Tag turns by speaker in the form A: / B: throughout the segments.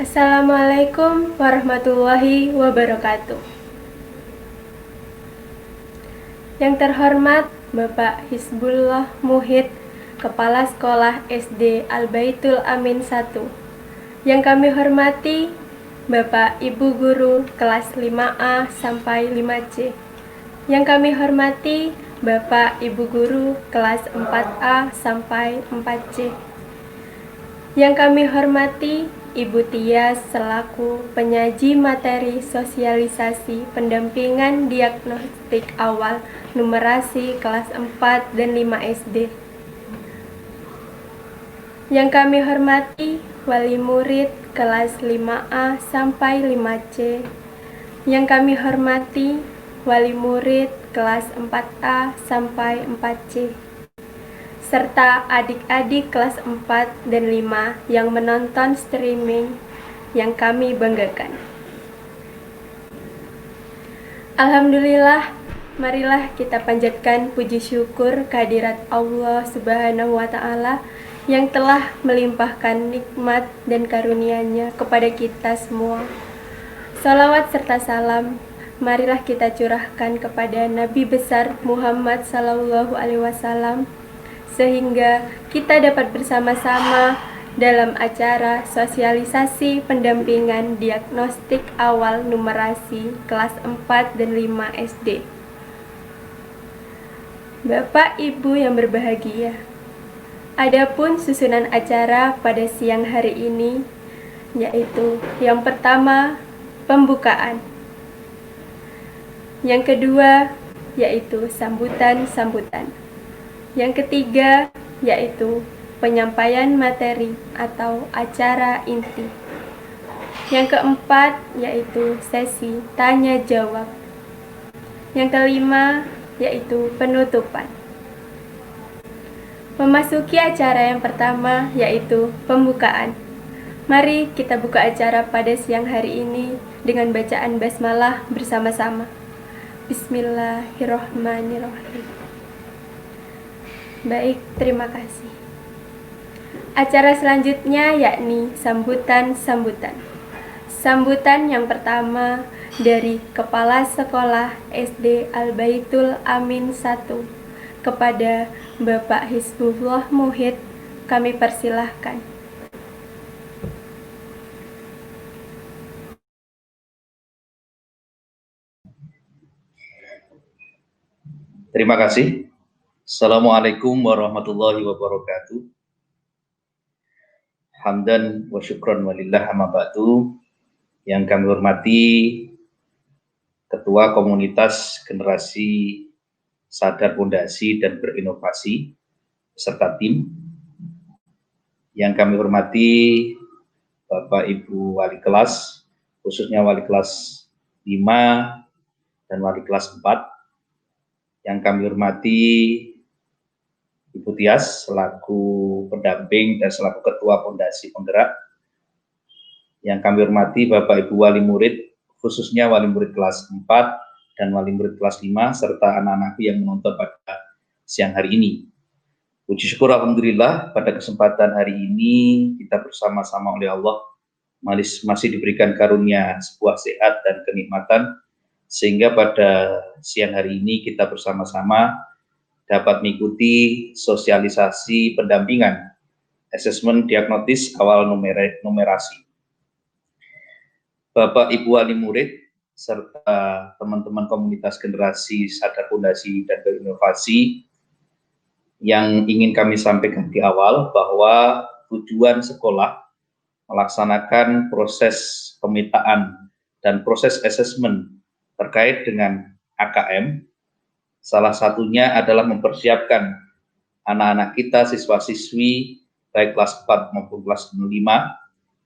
A: Assalamualaikum warahmatullahi wabarakatuh. Yang terhormat Bapak Hizbullah Muhid, Kepala Sekolah SD Al-Baitul Amin 1. Yang kami hormati Bapak Ibu Guru kelas 5A sampai 5C. Yang kami hormati Bapak Ibu Guru kelas 4A sampai 4C. Yang kami hormati Ibu Tias selaku penyaji materi sosialisasi pendampingan diagnostik awal numerasi kelas 4 dan 5 SD. Yang kami hormati wali murid kelas 5A sampai 5C. Yang kami hormati wali murid kelas 4A sampai 4C. Serta adik-adik kelas 4 dan 5 yang menonton streaming yang kami banggakan. Alhamdulillah, marilah kita panjatkan puji syukur kehadirat Allah Subhanahu wa Ta'ala yang telah melimpahkan nikmat dan karunia-Nya kepada kita semua. Salawat serta salam marilah kita curahkan kepada Nabi besar Muhammad sallallahu alaihi wasallam sehingga kita dapat bersama-sama dalam acara sosialisasi pendampingan diagnostik awal numerasi kelas 4 dan 5 SD. Bapak Ibu yang berbahagia, adapun susunan acara pada siang hari ini yaitu yang pertama pembukaan, yang kedua yaitu sambutan-sambutan, yang ketiga yaitu penyampaian materi atau acara inti. Yang keempat yaitu sesi tanya jawab. Yang kelima yaitu penutupan. Memasuki acara yang pertama yaitu pembukaan. Mari kita buka acara pada siang hari ini dengan bacaan basmalah bersama-sama. Bismillahirrahmanirrahim. Baik, terima kasih. Acara selanjutnya yakni sambutan-sambutan. Sambutan yang pertama dari Kepala Sekolah SD Al-Baitul Amin 1 kepada Bapak Hizbullah Muhid, kami persilahkan.
B: Terima kasih. Assalamualaikum warahmatullahi wabarakatuh. Hamdan wa syukran walillah amma ba'du. Yang kami hormati Ketua Komunitas Generasi Sadar Fondasi dan Berinovasi beserta tim. Yang kami hormati Bapak Ibu Wali Kelas, khususnya Wali Kelas 5 dan Wali Kelas 4. Yang kami hormati Ibu Tias selaku pendamping dan selaku Ketua Fondasi Penggerak. Yang kami hormati Bapak Ibu Wali Murid, khususnya Wali Murid kelas 4 dan Wali Murid kelas 5, serta anak-anakku yang menonton pada siang hari ini. Puji syukur alhamdulillah pada kesempatan hari ini kita bersama-sama oleh Allah masih diberikan karunia sebuah sehat dan kenikmatan, sehingga pada siang hari ini kita bersama-sama dapat mengikuti sosialisasi pendampingan asesmen diagnosis awal numerasi. Bapak Ibu Wali Murid serta teman-teman komunitas generasi sadar fondasi dan berinovasi, yang ingin kami sampaikan di awal bahwa tujuan sekolah melaksanakan proses pemetaan dan proses asesmen terkait dengan AKM. Salah satunya adalah mempersiapkan anak-anak kita, siswa-siswi, baik kelas 4 maupun kelas 5,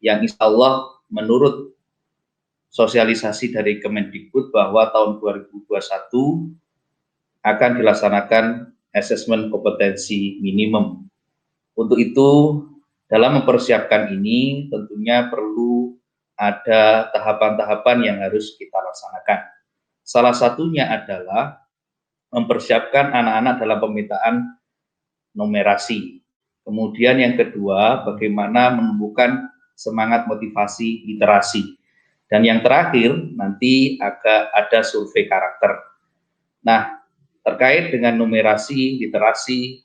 B: yang insya Allah menurut sosialisasi dari Kemendikbud bahwa tahun 2021 akan dilaksanakan asesmen kompetensi minimum. Untuk itu, dalam mempersiapkan ini tentunya perlu ada tahapan-tahapan yang harus kita laksanakan. Salah satunya adalah mempersiapkan anak-anak dalam pemetaan numerasi. Kemudian yang kedua, bagaimana menumbuhkan semangat motivasi literasi. Dan yang terakhir nanti ada survei karakter. Nah, terkait dengan numerasi literasi,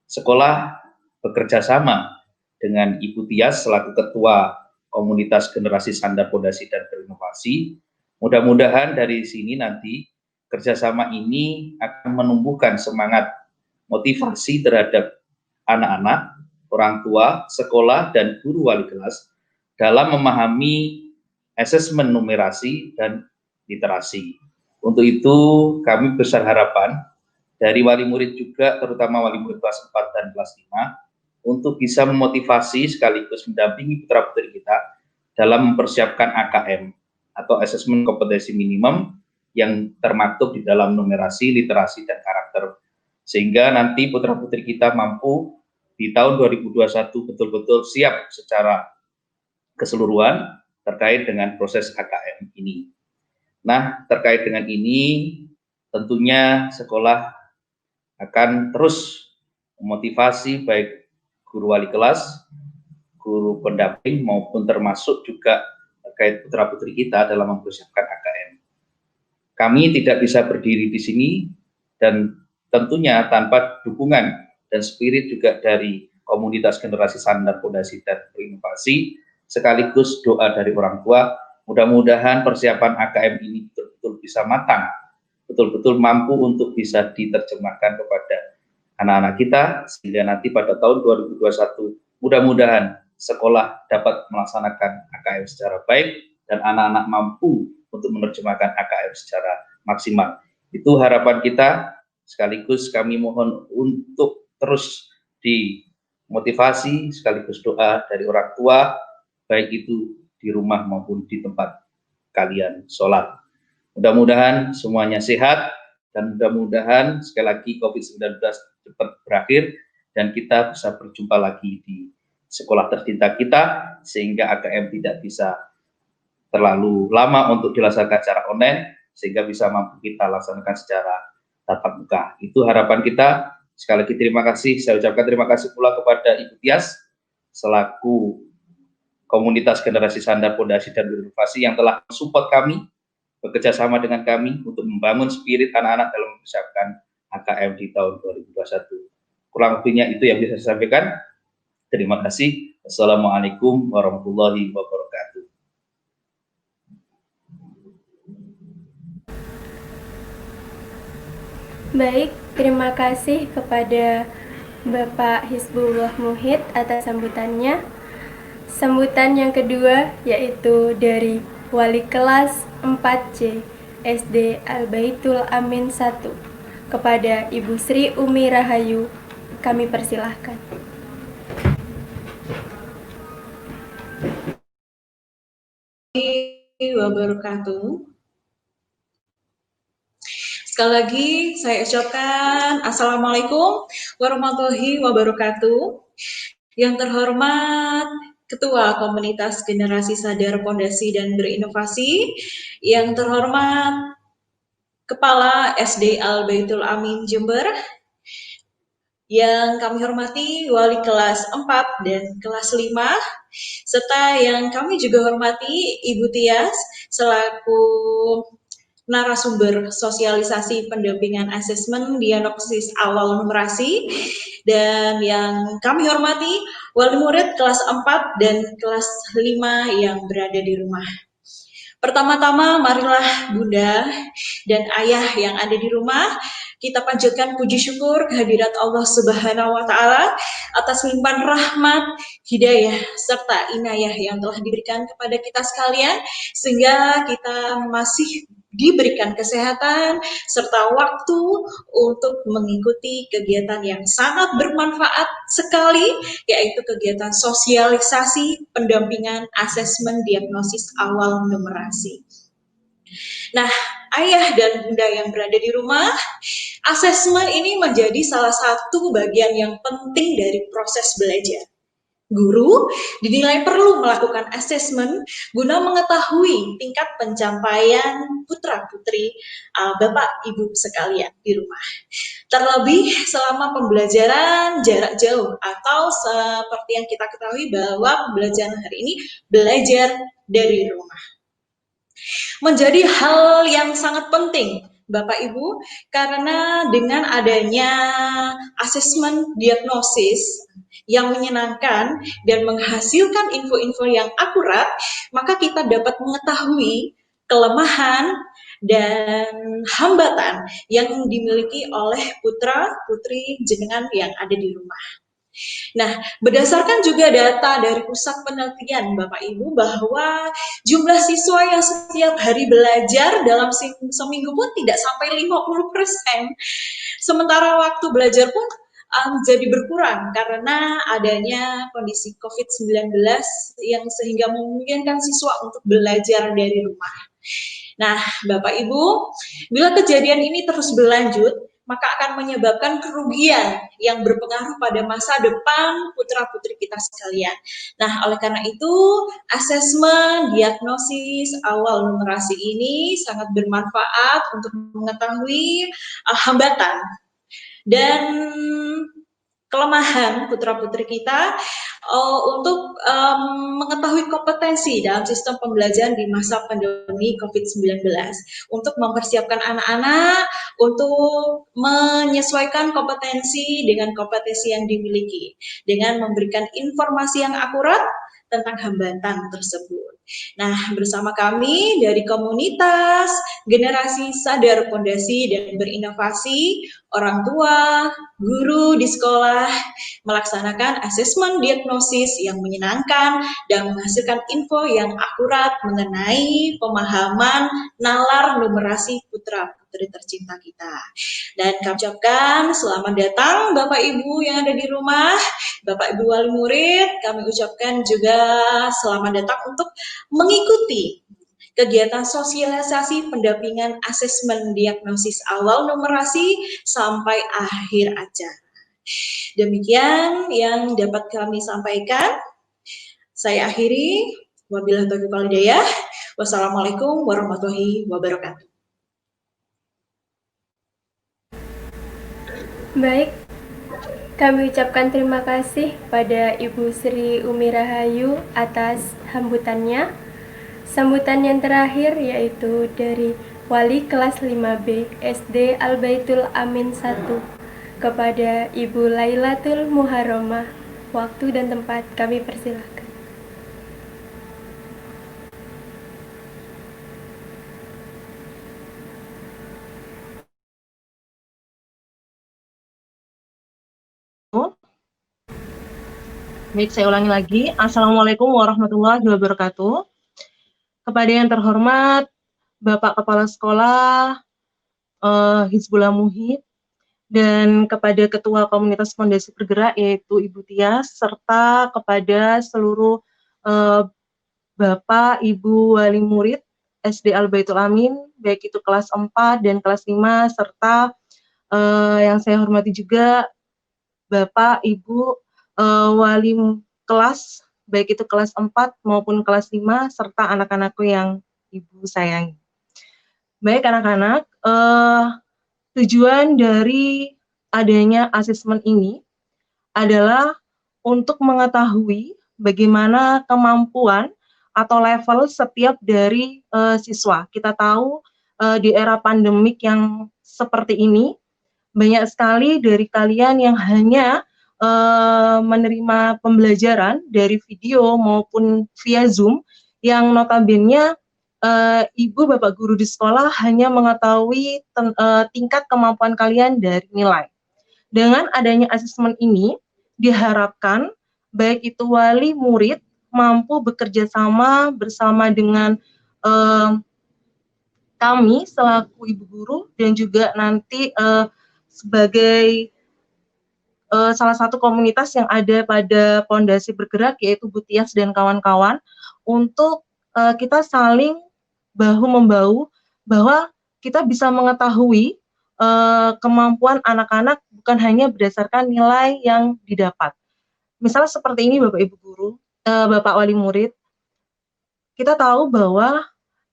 B: sekolah bekerja sama dengan Ibu Tias selaku Ketua Komunitas Generasi Sadar Fondasi dan Berinovasi. Mudah-mudahan dari sini nanti kerjasama ini akan menumbuhkan semangat motivasi terhadap anak-anak, orang tua, sekolah, dan guru wali kelas dalam memahami asesmen numerasi dan literasi. Untuk itu kami besar harapan dari wali murid juga, terutama wali murid kelas 4 dan kelas 5, untuk bisa memotivasi sekaligus mendampingi putra-putri kita dalam mempersiapkan AKM atau asesmen kompetensi minimum yang termaktub di dalam numerasi, literasi, dan karakter. Sehingga nanti putra-putri kita mampu di tahun 2021 betul-betul siap secara keseluruhan terkait dengan proses AKM ini. Nah, terkait dengan ini, tentunya sekolah akan terus memotivasi baik guru wali kelas, guru pendamping, maupun termasuk juga terkait putra-putri kita dalam mempersiapkan AKM. Kami tidak bisa berdiri di sini dan tentunya tanpa dukungan dan spirit juga dari komunitas generasi sadar fondasi dan berinovasi, sekaligus doa dari orang tua. Mudah-mudahan persiapan AKM ini betul-betul bisa matang, betul-betul mampu untuk bisa diterjemahkan kepada anak-anak kita, sehingga nanti pada tahun 2021 mudah-mudahan sekolah dapat melaksanakan AKM secara baik dan anak-anak mampu untuk menerjemahkan AKM secara maksimal. Itu harapan kita, sekaligus kami mohon untuk terus dimotivasi, sekaligus doa dari orang tua, baik itu di rumah maupun di tempat kalian sholat. Mudah-mudahan semuanya sehat, dan mudah-mudahan sekali lagi COVID-19 cepat berakhir, dan kita bisa berjumpa lagi di sekolah tercinta kita, sehingga AKM tidak bisa terlalu lama untuk dilaksanakan secara online, sehingga bisa mampu kita laksanakan secara tatap muka. Itu harapan kita. Sekali lagi terima kasih. Saya ucapkan terima kasih pula kepada Ibu Tias selaku komunitas generasi sadar fondasi dan berinovasi yang telah mensupport kami, bekerja sama dengan kami untuk membangun spirit anak-anak dalam mempersiapkan AKM di tahun 2021. Kurang lebihnya itu yang bisa saya sampaikan. Terima kasih. Assalamualaikum warahmatullahi wabarakatuh.
A: Baik, terima kasih kepada Bapak Hizbullah Muhid atas sambutannya. Sambutan yang kedua yaitu dari Wali Kelas 4C SD Al-Baitul Amin 1 kepada Ibu Sri Umi Rahayu. Kami persilahkan.
C: Wabarakatuh. Sekali lagi saya ucapkan Assalamualaikum warahmatullahi wabarakatuh. Yang terhormat Ketua Komunitas Generasi Sadar Fondasi dan Berinovasi, yang terhormat Kepala SD Al-Baitul Amin Jember, yang kami hormati Wali kelas 4 dan kelas 5, serta yang kami juga hormati Ibu Tias selaku narasumber sosialisasi pendampingan asesmen diagnosis awal numerasi, dan yang kami hormati wali murid kelas 4 dan kelas 5 yang berada di rumah. Pertama-tama marilah Bunda dan Ayah yang ada di rumah, kita panjatkan puji syukur kehadirat Allah Subhanahu wa Ta'ala atas limpahan rahmat, hidayah, serta inayah yang telah diberikan kepada kita sekalian, sehingga kita masih diberikan kesehatan serta waktu untuk mengikuti kegiatan yang sangat bermanfaat sekali, yaitu kegiatan sosialisasi pendampingan asesmen diagnosis awal numerasi. Nah, Ayah dan Bunda yang berada di rumah, asesmen ini menjadi salah satu bagian yang penting dari proses belajar. Guru dinilai perlu melakukan asesmen guna mengetahui tingkat pencapaian putra-putri Bapak Ibu sekalian di rumah. Terlebih selama pembelajaran jarak jauh atau seperti yang kita ketahui bahwa pembelajaran hari ini belajar dari rumah. Menjadi hal yang sangat penting Bapak Ibu, karena dengan adanya asesmen diagnosis yang menyenangkan dan menghasilkan info-info yang akurat, maka kita dapat mengetahui kelemahan dan hambatan yang dimiliki oleh putra-putri jenengan yang ada di rumah. Nah, berdasarkan juga data dari pusat penelitian Bapak Ibu bahwa jumlah siswa yang setiap hari belajar dalam seminggu pun tidak sampai 50%. Sementara waktu belajar pun jadi berkurang karena adanya kondisi COVID-19 yang sehingga memungkinkan siswa untuk belajar dari rumah. Nah, Bapak Ibu, bila kejadian ini terus berlanjut, maka akan menyebabkan kerugian yang berpengaruh pada masa depan putra-putri kita sekalian. Nah, oleh karena itu, asesmen diagnosis awal numerasi ini sangat bermanfaat untuk mengetahui hambatan dan kelemahan putra-putri kita untuk mengetahui kompetensi dalam sistem pembelajaran di masa pandemi COVID-19 untuk mempersiapkan anak-anak untuk menyesuaikan kompetensi dengan kompetensi yang dimiliki dengan memberikan informasi yang akurat tentang hambatan tersebut. Nah, bersama kami dari komunitas Generasi Sadar Pondasi dan Berinovasi, orang tua, guru di sekolah melaksanakan asesmen diagnosis yang menyenangkan dan menghasilkan info yang akurat mengenai pemahaman nalar numerasi putra-putri tercinta kita. Dan kami ucapkan selamat datang Bapak Ibu yang ada di rumah, Bapak Ibu wali murid, kami ucapkan juga selamat datang untuk mengikuti kegiatan sosialisasi pendampingan asesmen diagnosis awal numerasi sampai akhir acara. Demikian yang dapat kami sampaikan. Saya akhiri. Wabillahi taufiq wal hidayah. Wassalamualaikum warahmatullahi wabarakatuh.
A: Baik, kami ucapkan terima kasih pada Ibu Sri Umi Rahayu atas sambutannya. Sambutan yang terakhir yaitu dari Wali kelas 5B SD Al-Baitul Amin 1 kepada Ibu Lailatul Muharramah. Waktu dan tempat kami persilahkan.
D: Baik, saya ulangi lagi. Assalamualaikum warahmatullahi wabarakatuh. Kepada yang terhormat Bapak Kepala Sekolah Hizbullah Muhib dan kepada Ketua Komunitas Pondasi Bergerak yaitu Ibu Tias, serta kepada seluruh Bapak, Ibu wali murid SD Al-Baitul Amin, baik itu kelas 4 dan kelas 5, serta yang saya hormati juga Bapak, Ibu wali kelas, baik itu kelas 4 maupun kelas 5, serta anak-anakku yang Ibu sayangi. Baik anak-anak, tujuan dari adanya asesmen ini adalah untuk mengetahui bagaimana kemampuan atau level setiap dari siswa. Kita tahu di era pandemik yang seperti ini, banyak sekali dari kalian yang hanya menerima pembelajaran dari video maupun via Zoom, yang notabene ibu bapak guru di sekolah hanya mengetahui tingkat kemampuan kalian dari nilai. Dengan adanya asesmen ini, diharapkan baik itu wali murid mampu bekerja sama bersama dengan kami selaku ibu guru dan juga nanti sebagai salah satu komunitas yang ada pada Pondasi Bergerak yaitu Bu Tias dan kawan-kawan, untuk kita saling bahu-membahu bahwa kita bisa mengetahui kemampuan anak-anak bukan hanya berdasarkan nilai yang didapat. Misalnya seperti ini Bapak Ibu guru, Bapak wali murid, kita tahu bahwa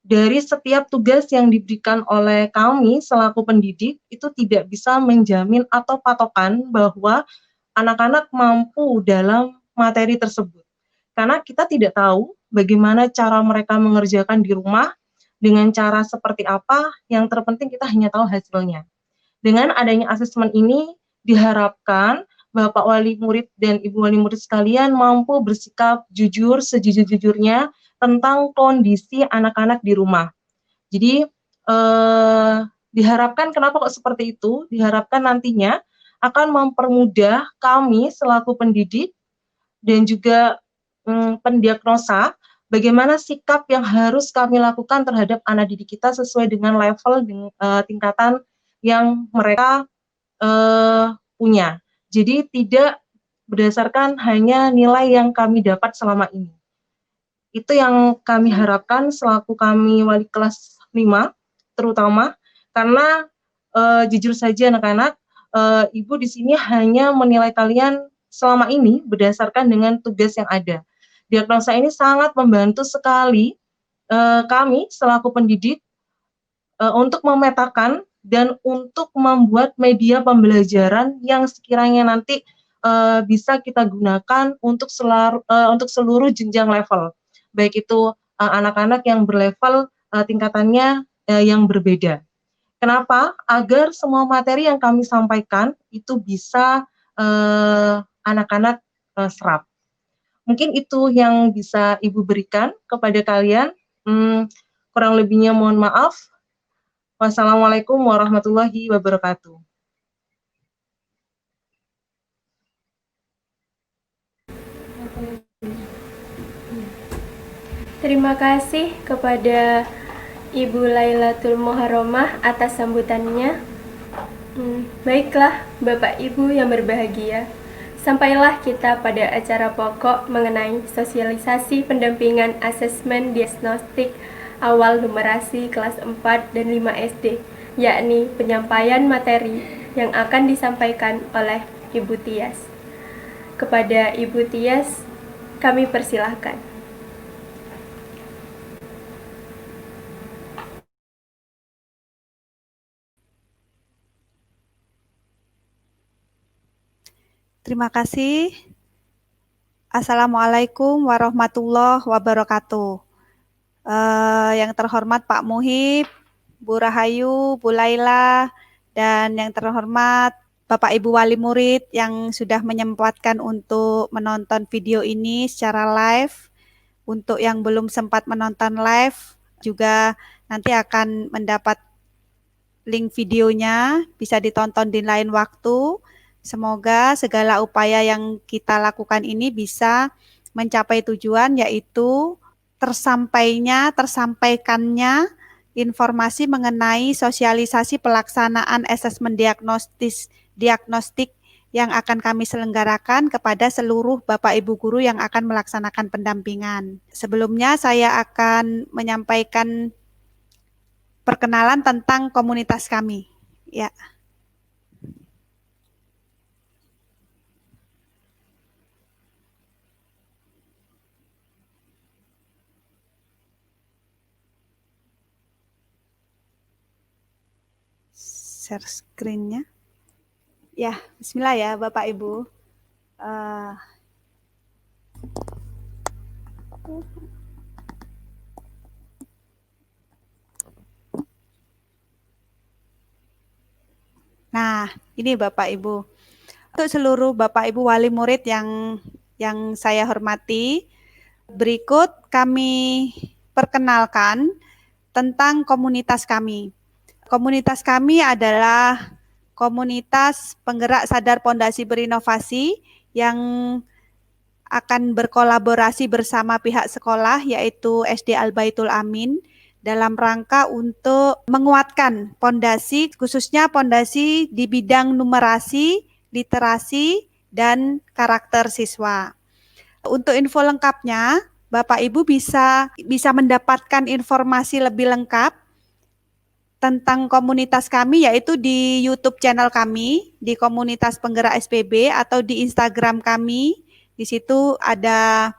D: dari setiap tugas yang diberikan oleh kami selaku pendidik itu tidak bisa menjamin atau patokan bahwa anak-anak mampu dalam materi tersebut. Karena kita tidak tahu bagaimana cara mereka mengerjakan di rumah, dengan cara seperti apa, yang terpenting kita hanya tahu hasilnya. Dengan adanya asesmen ini, diharapkan Bapak Wali Murid dan Ibu Wali Murid sekalian mampu bersikap jujur sejujur-jujurnya tentang kondisi anak-anak di rumah. Jadi diharapkan, kenapa kok seperti itu? Diharapkan nantinya akan mempermudah kami selaku pendidik dan juga pendiagnosa bagaimana sikap yang harus kami lakukan terhadap anak didik kita sesuai dengan level tingkatan yang mereka punya. Jadi tidak berdasarkan hanya nilai yang kami dapat selama ini. Itu yang kami harapkan selaku kami wali kelas 5 terutama, karena jujur saja anak-anak, ibu di sini hanya menilai kalian selama ini berdasarkan dengan tugas yang ada. Diagnosa ini sangat membantu sekali kami selaku pendidik untuk memetakan dan untuk membuat media pembelajaran yang sekiranya nanti bisa kita gunakan untuk seluruh jenjang level, baik itu anak-anak yang berlevel tingkatannya yang berbeda. Kenapa? Agar semua materi yang kami sampaikan itu bisa anak-anak serap. Mungkin itu yang bisa Ibu berikan kepada kalian. Kurang lebihnya mohon maaf. Wassalamualaikum warahmatullahi wabarakatuh.
A: Terima kasih kepada Ibu Lailatul Muharramah atas sambutannya. Baiklah, Bapak Ibu yang berbahagia, sampailah kita pada acara pokok mengenai sosialisasi pendampingan asesmen diagnostik awal numerasi kelas 4 dan 5 SD, yakni penyampaian materi yang akan disampaikan oleh Ibu Tias. Kepada Ibu Tias, kami persilahkan.
E: Terima kasih. Assalamualaikum warahmatullahi wabarakatuh. Yang terhormat Pak Muhib, Bu Rahayu, Bu Laila, dan yang terhormat Bapak Ibu Wali Murid yang sudah menyempatkan untuk menonton video ini secara live. Untuk yang belum sempat menonton live, juga nanti akan mendapat link videonya, bisa ditonton di lain waktu. Semoga segala upaya yang kita lakukan ini bisa mencapai tujuan, yaitu tersampaikannya informasi mengenai sosialisasi pelaksanaan asesmen diagnostik yang akan kami selenggarakan kepada seluruh Bapak Ibu Guru yang akan melaksanakan pendampingan. Sebelumnya saya akan menyampaikan perkenalan tentang komunitas kami. Ya. Share screen-nya. Ya, bismillah ya Bapak Ibu. Nah, ini Bapak Ibu. Untuk seluruh Bapak Ibu Wali Murid yang saya hormati, berikut kami perkenalkan tentang komunitas kami. Komunitas kami adalah komunitas penggerak sadar Pondasi Berinovasi yang akan berkolaborasi bersama pihak sekolah, yaitu SD Al-Baitul Amin, dalam rangka untuk menguatkan pondasi, khususnya pondasi di bidang numerasi, literasi, dan karakter siswa. Untuk info lengkapnya, Bapak Ibu bisa mendapatkan informasi lebih lengkap tentang komunitas kami, yaitu di YouTube channel kami, di komunitas penggerak SPB, atau di Instagram kami. Di situ ada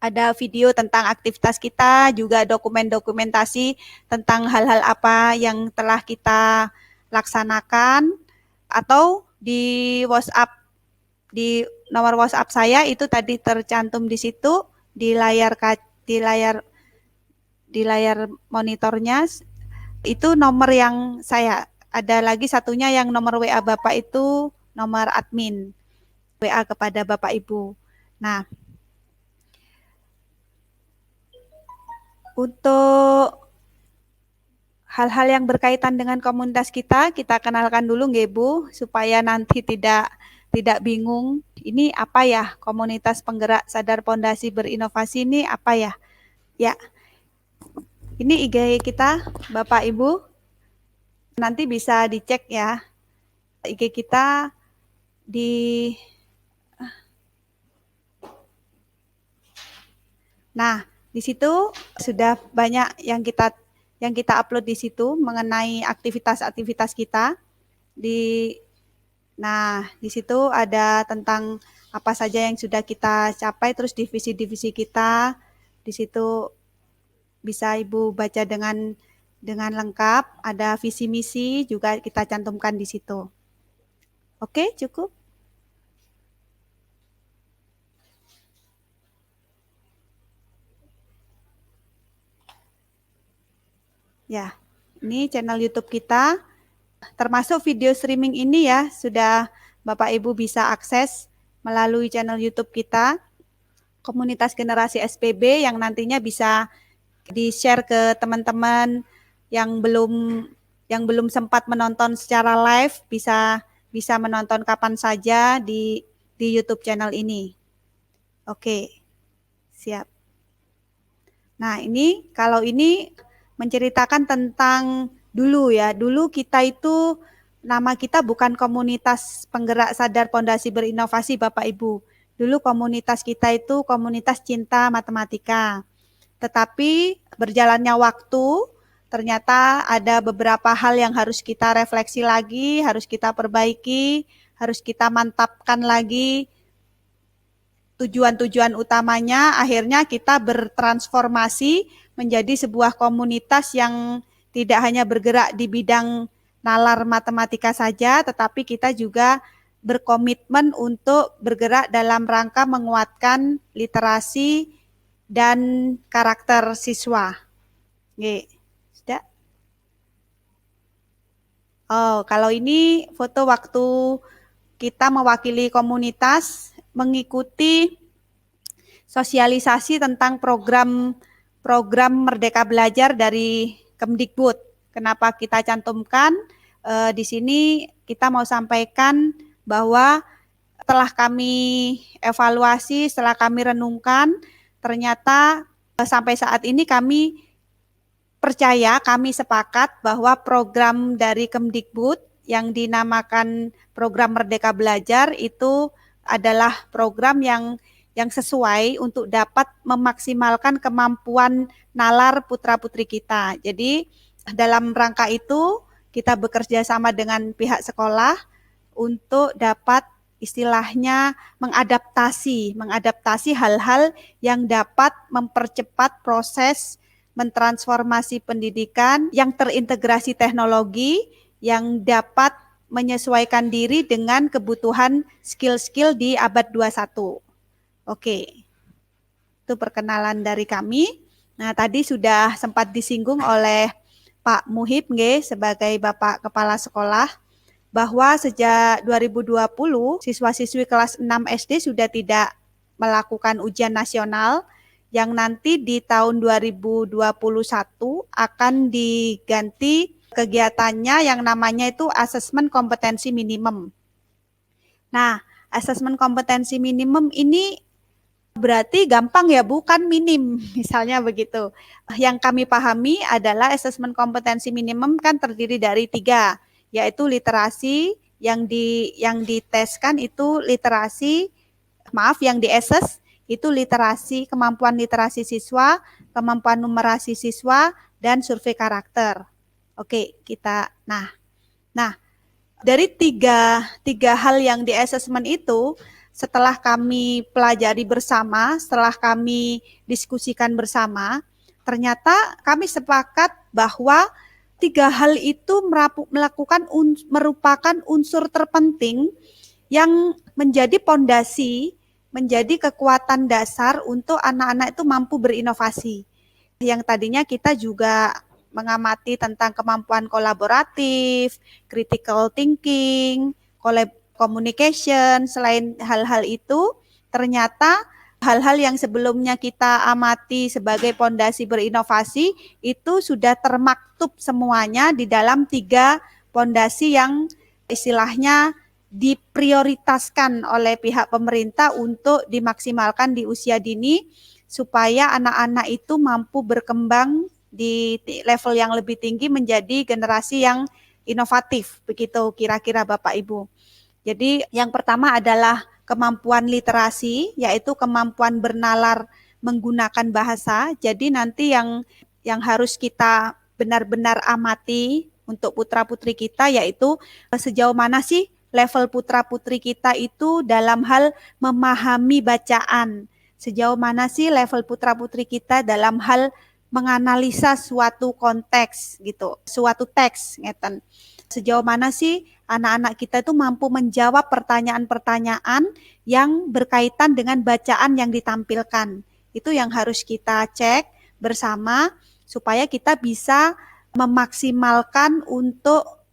E: ada video tentang aktivitas kita, juga dokumentasi tentang hal-hal apa yang telah kita laksanakan, atau di WhatsApp, di nomor WhatsApp saya itu tadi tercantum di situ di layar monitornya, itu nomor yang saya. Ada lagi satunya yang nomor WA Bapak itu nomor admin, WA kepada Bapak Ibu. Nah, untuk hal-hal yang berkaitan dengan komunitas kita kenalkan dulu nggih Bu, supaya nanti tidak bingung. Ini apa ya, komunitas penggerak sadar pondasi berinovasi ini apa ya? Ya, ini IG kita Bapak Ibu. Nanti bisa dicek ya. IG kita di Nah, di situ sudah banyak yang kita upload di situ mengenai aktivitas-aktivitas kita. Di situ ada tentang apa saja yang sudah kita capai, terus divisi-divisi kita. Di situ bisa Ibu baca dengan lengkap. Ada visi misi juga kita cantumkan di situ. Oke, cukup. Ya, ini channel YouTube kita, termasuk video streaming ini ya, sudah Bapak Ibu bisa akses melalui channel YouTube kita, Komunitas Generasi SPB, yang nantinya bisa di-share ke teman-teman yang belum sempat menonton secara live, bisa menonton kapan saja di YouTube channel ini. Oke, siap. Nah, kalau ini menceritakan tentang dulu ya. Dulu kita itu, nama kita bukan Komunitas Penggerak Sadar Pondasi Berinovasi Bapak Ibu. Dulu komunitas kita itu komunitas cinta matematika. Tetapi berjalannya waktu, ternyata ada beberapa hal yang harus kita refleksi lagi, harus kita perbaiki, harus kita mantapkan lagi tujuan-tujuan utamanya. Akhirnya kita bertransformasi menjadi sebuah komunitas yang tidak hanya bergerak di bidang nalar matematika saja, tetapi kita juga berkomitmen untuk bergerak dalam rangka menguatkan literasi dan karakter siswa. Oke, sudah. Oh, kalau ini foto waktu kita mewakili komunitas mengikuti sosialisasi tentang program Merdeka Belajar dari Kemdikbud. Kenapa kita cantumkan di sini? Kita mau sampaikan bahwa setelah kami evaluasi, setelah kami renungkan, ternyata sampai saat ini kami sepakat bahwa program dari Kemdikbud yang dinamakan program Merdeka Belajar itu adalah program yang sesuai untuk dapat memaksimalkan kemampuan nalar putra-putri kita. Jadi dalam rangka itu kita bekerja sama dengan pihak sekolah untuk dapat istilahnya mengadaptasi hal-hal yang dapat mempercepat proses mentransformasi pendidikan yang terintegrasi teknologi, yang dapat menyesuaikan diri dengan kebutuhan skill-skill di abad 21. Oke, itu perkenalan dari kami. Nah, tadi sudah sempat disinggung oleh Pak Muhib sebagai Bapak Kepala Sekolah, bahwa sejak 2020 siswa-siswi kelas 6 SD sudah tidak melakukan ujian nasional, yang nanti di tahun 2021 akan diganti kegiatannya yang namanya itu asesmen kompetensi minimum. Nah, asesmen kompetensi minimum ini berarti gampang ya, bukan minim, misalnya begitu. Yang kami pahami adalah asesmen kompetensi minimum kan terdiri dari 3, yaitu literasi, yang diteskan itu literasi, yang diassess itu literasi, kemampuan literasi siswa, kemampuan numerasi siswa, dan survei karakter. Oke, nah dari tiga hal yang di assessment itu, setelah kami pelajari bersama, setelah kami diskusikan bersama, ternyata kami sepakat bahwa 3 hal itu merupakan unsur terpenting yang menjadi pondasi, menjadi kekuatan dasar untuk anak-anak itu mampu berinovasi. Yang tadinya kita juga mengamati tentang kemampuan kolaboratif, critical thinking, communication. Selain hal-hal itu, ternyata hal-hal yang sebelumnya kita amati sebagai pondasi berinovasi itu sudah termaktub semuanya di dalam 3 pondasi yang istilahnya diprioritaskan oleh pihak pemerintah untuk dimaksimalkan di usia dini supaya anak-anak itu mampu berkembang di level yang lebih tinggi menjadi generasi yang inovatif, begitu kira-kira Bapak Ibu. Jadi yang pertama adalah kemampuan literasi, yaitu kemampuan bernalar menggunakan bahasa. Jadi nanti yang harus kita benar-benar amati untuk putra-putri kita yaitu sejauh mana sih level putra-putri kita itu dalam hal memahami bacaan. Sejauh mana sih level putra-putri kita dalam hal menganalisa suatu konteks gitu, suatu teks ngeten. Sejauh mana sih anak-anak kita itu mampu menjawab pertanyaan-pertanyaan yang berkaitan dengan bacaan yang ditampilkan. Itu yang harus kita cek bersama supaya kita bisa memaksimalkan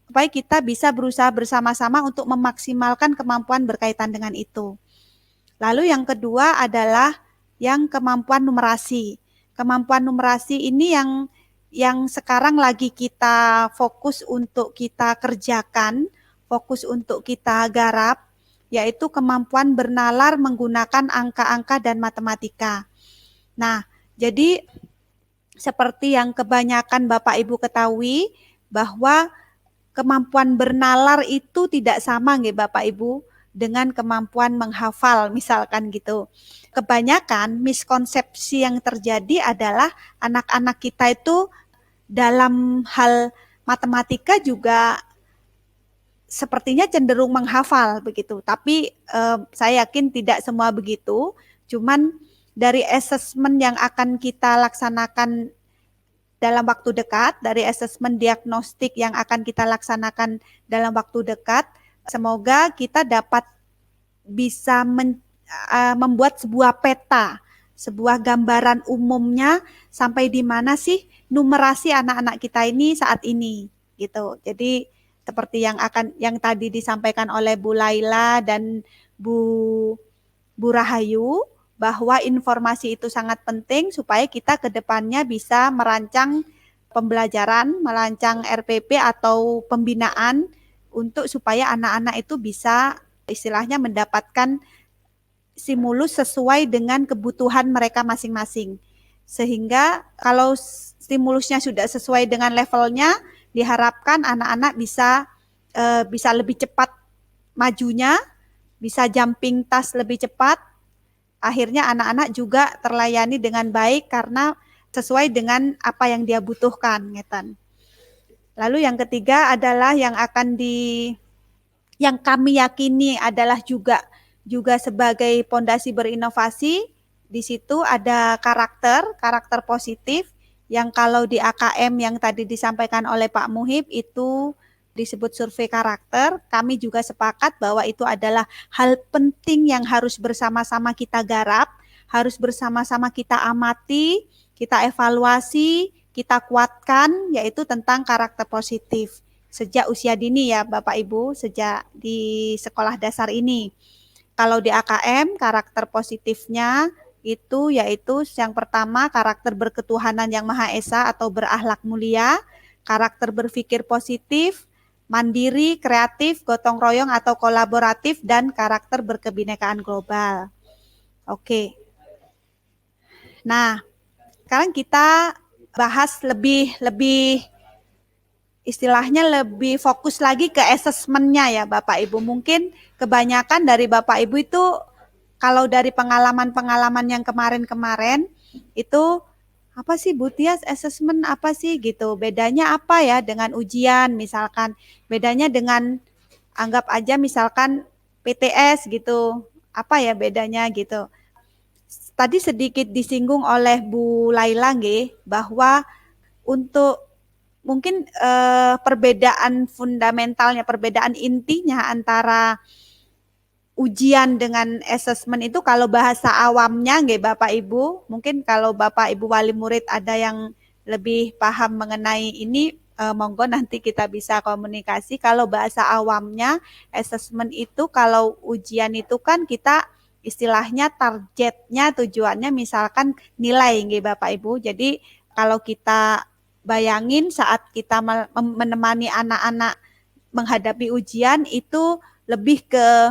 E: supaya kita bisa berusaha bersama-sama untuk memaksimalkan kemampuan berkaitan dengan itu. Lalu yang kedua adalah yang kemampuan numerasi. Kemampuan numerasi ini yang sekarang lagi kita fokus untuk kita kerjakan, fokus untuk kita garap, yaitu kemampuan bernalar menggunakan angka-angka dan matematika. Nah, jadi seperti yang kebanyakan Bapak Ibu ketahui bahwa kemampuan bernalar itu tidak sama nggih Bapak Ibu dengan kemampuan menghafal misalkan gitu. Kebanyakan miskonsepsi yang terjadi adalah anak-anak kita itu dalam hal matematika juga sepertinya cenderung menghafal begitu. Tapi saya yakin tidak semua begitu. Cuman dari asesmen yang akan kita laksanakan dalam waktu dekat, dari asesmen diagnostik yang akan kita laksanakan dalam waktu dekat, semoga kita dapat bisa membuat sebuah peta, sebuah gambaran umumnya sampai di mana sih numerasi anak-anak kita ini saat ini gitu. Jadi seperti yang tadi disampaikan oleh Bu Laila dan Bu Rahayu, bahwa informasi itu sangat penting supaya kita ke depannya bisa merancang pembelajaran, merancang RPP atau pembinaan untuk supaya anak-anak itu bisa istilahnya mendapatkan stimulus sesuai dengan kebutuhan mereka masing-masing. Sehingga kalau stimulusnya sudah sesuai dengan levelnya, diharapkan anak-anak bisa lebih cepat majunya, bisa jumping task lebih cepat. Akhirnya anak-anak juga terlayani dengan baik karena sesuai dengan apa yang dia butuhkan, ngeten. Lalu yang ketiga adalah yang kami yakini adalah juga sebagai pondasi berinovasi. Di situ ada karakter positif yang kalau di AKM yang tadi disampaikan oleh Pak Muhib itu disebut survei karakter. Kami juga sepakat bahwa itu adalah hal penting yang harus bersama-sama kita garap, harus bersama-sama kita amati, kita evaluasi, kita kuatkan, yaitu tentang karakter positif. Sejak usia dini ya Bapak Ibu, sejak di sekolah dasar ini. Kalau di AKM, karakter positifnya itu yaitu yang pertama karakter berketuhanan yang Maha Esa atau berakhlak mulia, karakter berpikir positif, mandiri, kreatif, gotong royong atau kolaboratif, dan karakter berkebinekaan global. Oke. Nah, sekarang kita bahas lebih istilahnya lebih fokus lagi ke asesmennya ya Bapak Ibu. Mungkin kebanyakan dari Bapak Ibu itu kalau dari pengalaman-pengalaman yang kemarin-kemarin itu apa sih Bu Tias assessment apa sih gitu, bedanya apa ya dengan ujian misalkan, bedanya dengan anggap aja misalkan PTS gitu, apa ya bedanya gitu. Tadi sedikit disinggung oleh Bu Laila nggih, bahwa untuk mungkin perbedaan fundamentalnya, perbedaan intinya antara ujian dengan asesmen itu kalau bahasa awamnya nggih Bapak Ibu, mungkin kalau Bapak Ibu wali murid ada yang lebih paham mengenai ini, monggo nanti kita bisa komunikasi. Kalau bahasa awamnya asesmen itu kalau ujian itu kan kita istilahnya targetnya, tujuannya misalkan nilai nggih Bapak Ibu. Jadi kalau kita bayangin saat kita menemani anak-anak menghadapi ujian itu lebih ke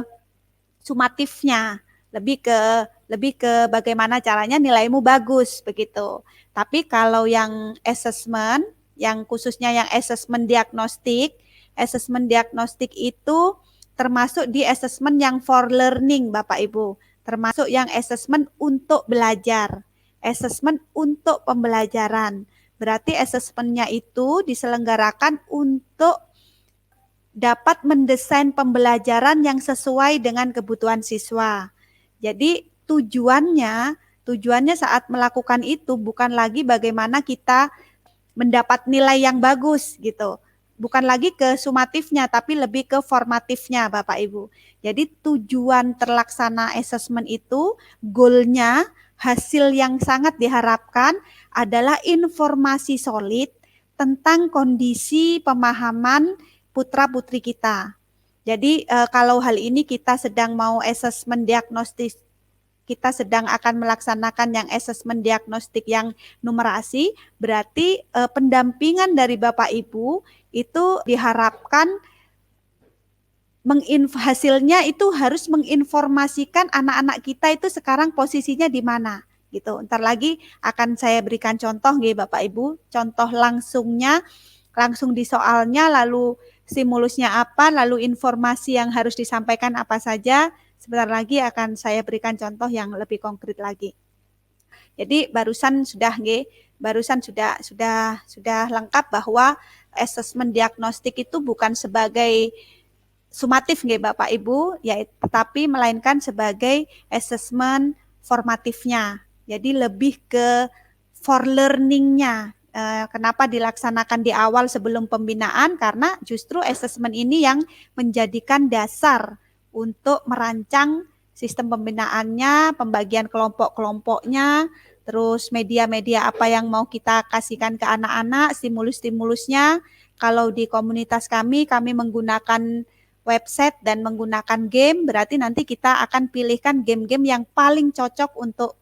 E: sumatifnya, lebih ke bagaimana caranya nilaimu bagus begitu. Tapi kalau yang assessment, yang khususnya yang assessment diagnostik itu termasuk di assessment yang for learning Bapak Ibu, termasuk yang assessment untuk belajar, assessment untuk pembelajaran. Berarti assessmentnya itu diselenggarakan untuk dapat mendesain pembelajaran yang sesuai dengan kebutuhan siswa. Jadi tujuannya saat melakukan itu bukan lagi bagaimana kita mendapat nilai yang bagus gitu. Bukan lagi ke sumatifnya tapi lebih ke formatifnya Bapak Ibu. Jadi tujuan terlaksana assessment itu, goalnya, hasil yang sangat diharapkan adalah informasi solid tentang kondisi pemahaman putra-putri kita. Jadi kalau hal ini kita sedang mau asesmen diagnostik, kita sedang akan melaksanakan yang asesmen diagnostik yang numerasi, berarti pendampingan dari Bapak Ibu itu diharapkan hasilnya itu harus menginformasikan anak-anak kita itu sekarang posisinya di mana gitu. Ntar lagi akan saya berikan contoh nggih Bapak Ibu, contoh langsung di soalnya, lalu stimulusnya apa, lalu informasi yang harus disampaikan apa saja. Sebentar lagi akan saya berikan contoh yang lebih konkret lagi. Jadi barusan sudah lengkap bahwa asesmen diagnostik itu bukan sebagai sumatif nggih Bapak Ibu, ya, tetapi melainkan sebagai asesmen formatifnya. Jadi lebih ke for learning-nya. Kenapa dilaksanakan di awal sebelum pembinaan? Karena justru asesmen ini yang menjadikan dasar untuk merancang sistem pembinaannya, pembagian kelompok-kelompoknya, terus media-media apa yang mau kita kasihkan ke anak-anak, stimulus-stimulusnya. Kalau di komunitas kami menggunakan website dan menggunakan game, berarti nanti kita akan pilihkan game-game yang paling cocok untuk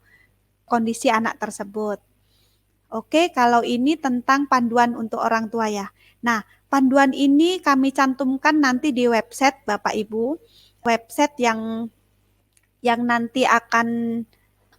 E: kondisi anak tersebut. Oke, kalau ini tentang panduan untuk orang tua ya. Nah, panduan ini kami cantumkan nanti di website Bapak Ibu, website yang nanti akan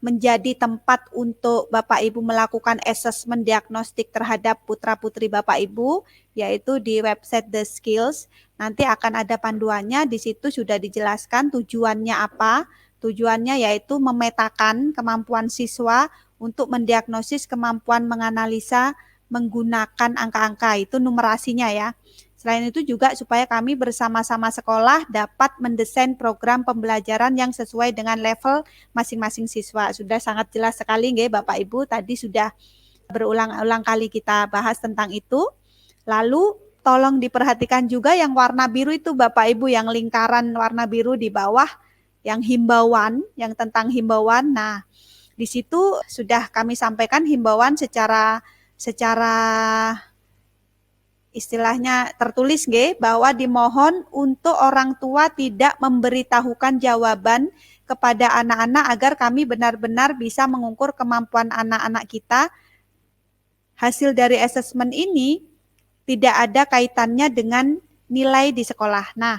E: menjadi tempat untuk Bapak Ibu melakukan asesmen diagnostik terhadap putra-putri Bapak Ibu, yaitu di website The Skills. Nanti akan ada panduannya, di situ sudah dijelaskan tujuannya apa. Tujuannya yaitu memetakan kemampuan siswa untuk mendiagnosis kemampuan menganalisa menggunakan angka-angka, itu numerasinya ya. Selain itu juga supaya kami bersama-sama sekolah dapat mendesain program pembelajaran yang sesuai dengan level masing-masing siswa. Sudah sangat jelas sekali nggih Bapak Ibu, tadi sudah berulang-ulang kali kita bahas tentang itu. Lalu tolong diperhatikan juga yang warna biru itu Bapak Ibu, yang lingkaran warna biru di bawah, yang himbauan, yang tentang himbauan. Nah, di situ sudah kami sampaikan himbauan secara istilahnya tertulis nggih, bahwa dimohon untuk orang tua tidak memberitahukan jawaban kepada anak-anak agar kami benar-benar bisa mengukur kemampuan anak-anak kita. Hasil dari asesmen ini tidak ada kaitannya dengan nilai di sekolah. Nah,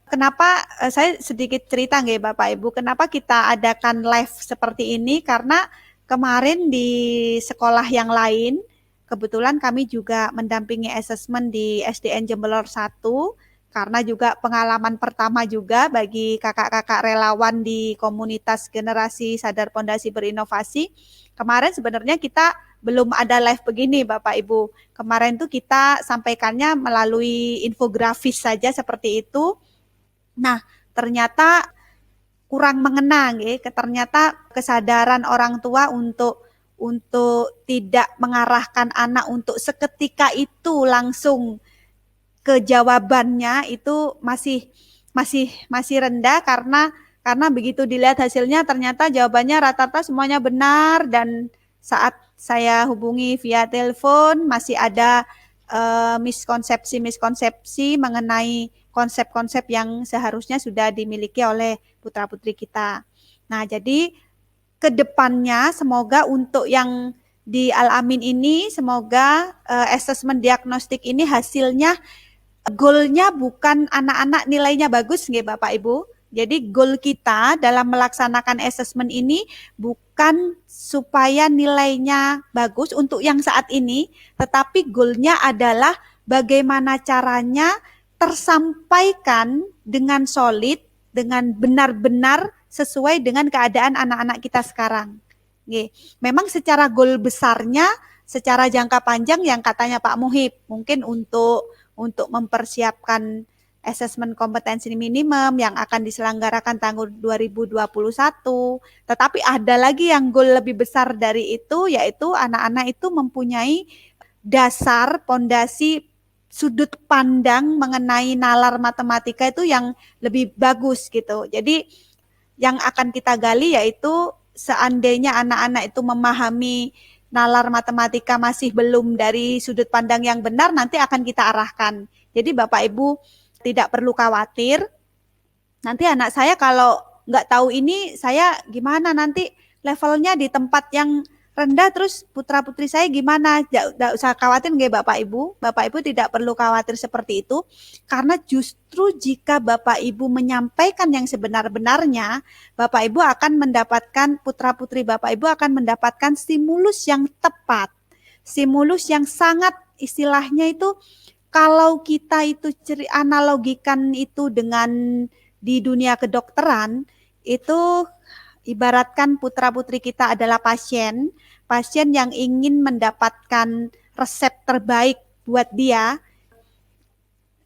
E: kenapa saya sedikit cerita nggih Bapak Ibu, kenapa kita adakan live seperti ini? Karena kemarin di sekolah yang lain, kebetulan kami juga mendampingi asesmen di SDN Jember 1, karena juga pengalaman pertama juga bagi kakak-kakak relawan di komunitas Generasi Sadar Pondasi Berinovasi. Kemarin sebenarnya kita belum ada live begini Bapak Ibu. Kemarin tuh kita sampaikannya melalui infografis saja seperti itu. Nah, ternyata kurang mengena nggih, ternyata kesadaran orang tua untuk tidak mengarahkan anak untuk seketika itu langsung ke jawabannya itu masih rendah, karena begitu dilihat hasilnya ternyata jawabannya rata-rata semuanya benar, dan saat saya hubungi via telepon masih ada miskonsepsi mengenai konsep-konsep yang seharusnya sudah dimiliki oleh putra-putri kita. Nah, jadi kedepannya semoga untuk yang di Al-Amin ini, semoga asesmen diagnostik ini hasilnya, goalnya bukan anak-anak nilainya bagus nggih Bapak Ibu. Jadi goal kita dalam melaksanakan asesmen ini bukan supaya nilainya bagus untuk yang saat ini, tetapi goalnya adalah bagaimana caranya tersampaikan dengan solid, dengan benar-benar sesuai dengan keadaan anak-anak kita sekarang. Memang secara goal besarnya, secara jangka panjang yang katanya Pak Muhib, mungkin untuk mempersiapkan asesmen kompetensi minimum yang akan diselenggarakan tahun 2021. Tetapi ada lagi yang goal lebih besar dari itu, yaitu anak-anak itu mempunyai dasar, pondasi, sudut pandang mengenai nalar matematika itu yang lebih bagus gitu. Jadi yang akan kita gali yaitu seandainya anak-anak itu memahami nalar matematika masih belum dari sudut pandang yang benar, nanti akan kita arahkan. Jadi Bapak Ibu tidak perlu khawatir, nanti anak saya kalau nggak tahu ini, saya gimana nanti levelnya di tempat yang rendah, terus putra-putri saya gimana? Nggak usah khawatir nggih Bapak Ibu. Bapak Ibu tidak perlu khawatir seperti itu, karena justru jika Bapak Ibu menyampaikan yang sebenar-benarnya, Bapak Ibu akan mendapatkan, putra-putri Bapak Ibu akan mendapatkan stimulus yang tepat. Stimulus yang sangat, istilahnya itu, kalau kita itu analogikan itu dengan di dunia kedokteran, itu ibaratkan putra-putri kita adalah pasien yang ingin mendapatkan resep terbaik buat dia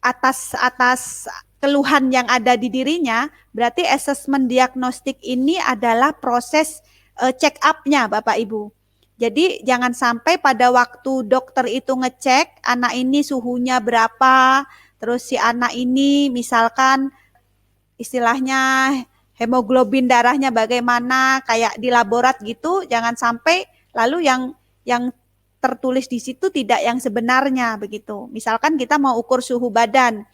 E: atas keluhan yang ada di dirinya. Berarti asesmen diagnostik ini adalah proses check up-nya Bapak Ibu. Jadi jangan sampai pada waktu dokter itu ngecek anak ini suhunya berapa, terus si anak ini misalkan istilahnya hemoglobin darahnya bagaimana, kayak di laborat gitu, jangan sampai lalu yang tertulis di situ tidak yang sebenarnya begitu. Misalkan kita mau ukur suhu badan,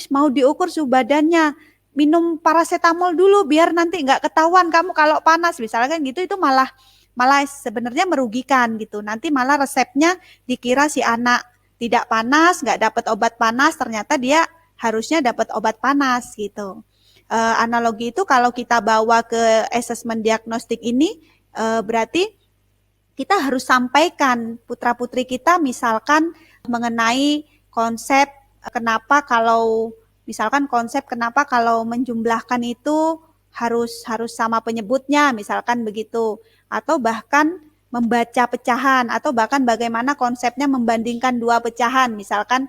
E: mau diukur suhu badannya, minum paracetamol dulu biar nanti nggak ketahuan kamu kalau panas, misalkan gitu, itu malah sebenarnya merugikan gitu. Nanti malah resepnya dikira si anak tidak panas, nggak dapat obat panas, ternyata dia harusnya dapat obat panas gitu. Analogi itu kalau kita bawa ke asesmen diagnostik ini, berarti kita harus sampaikan putra-putri kita misalkan mengenai konsep kenapa kalau menjumlahkan itu harus sama penyebutnya, misalkan begitu, atau bahkan membaca pecahan, atau bahkan bagaimana konsepnya membandingkan dua pecahan, misalkan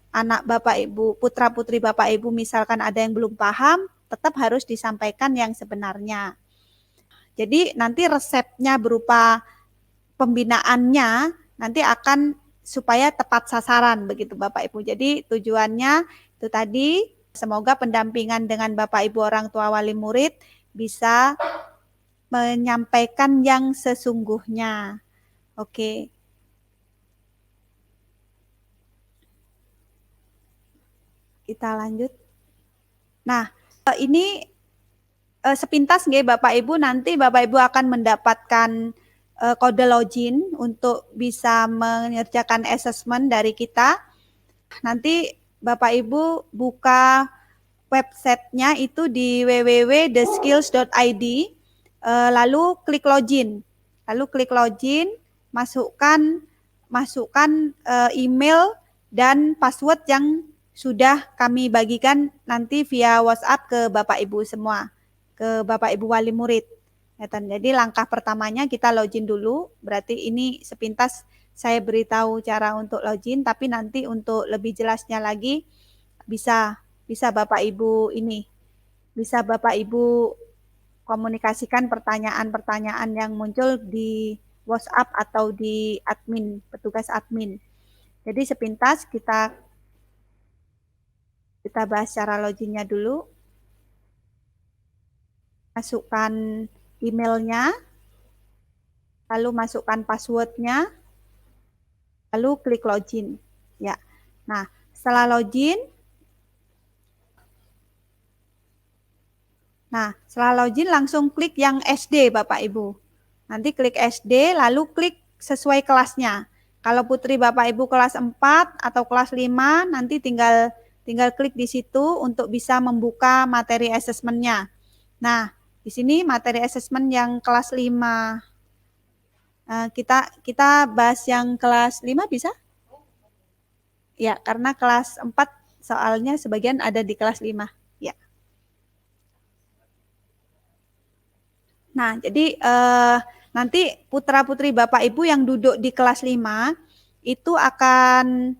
E: anak Bapak Ibu, putra-putri Bapak Ibu misalkan ada yang belum paham, tetap harus disampaikan yang sebenarnya. Jadi nanti resepnya berupa pembinaannya nanti akan supaya tepat sasaran begitu Bapak Ibu. Jadi tujuannya itu tadi, semoga pendampingan dengan Bapak Ibu orang tua wali murid bisa menyampaikan yang sesungguhnya. Oke. Kita lanjut. Nah, ini sepintas nggih Bapak Ibu, nanti Bapak Ibu akan mendapatkan kode login untuk bisa mengerjakan asesmen dari kita. Nanti Bapak Ibu buka websitenya itu di www.theskills.id, lalu klik login. Masukkan email dan password yang sudah kami bagikan nanti via WhatsApp ke Bapak Ibu semua, ke Bapak Ibu wali murid. Jadi langkah pertamanya kita login dulu, berarti ini sepintas saya beritahu cara untuk login, tapi nanti untuk lebih jelasnya lagi bisa Bapak Ibu komunikasikan pertanyaan-pertanyaan yang muncul di WhatsApp atau di admin, petugas admin. Jadi sepintas kita bahas cara loginnya dulu. Masukkan emailnya, lalu masukkan passwordnya, lalu klik login. Ya. Nah, setelah login, langsung klik yang SD Bapak Ibu. Nanti klik SD, lalu klik sesuai kelasnya. Kalau Putri Bapak Ibu kelas 4 atau kelas 5, nanti tinggal klik di situ untuk bisa membuka materi asesmennya. Nah, di sini materi asesmen yang kelas 5. Kita bahas yang kelas 5 bisa? Ya, karena kelas 4 soalnya sebagian ada di kelas 5. Ya. Nah, jadi nanti putra-putri Bapak Ibu yang duduk di kelas 5 itu akan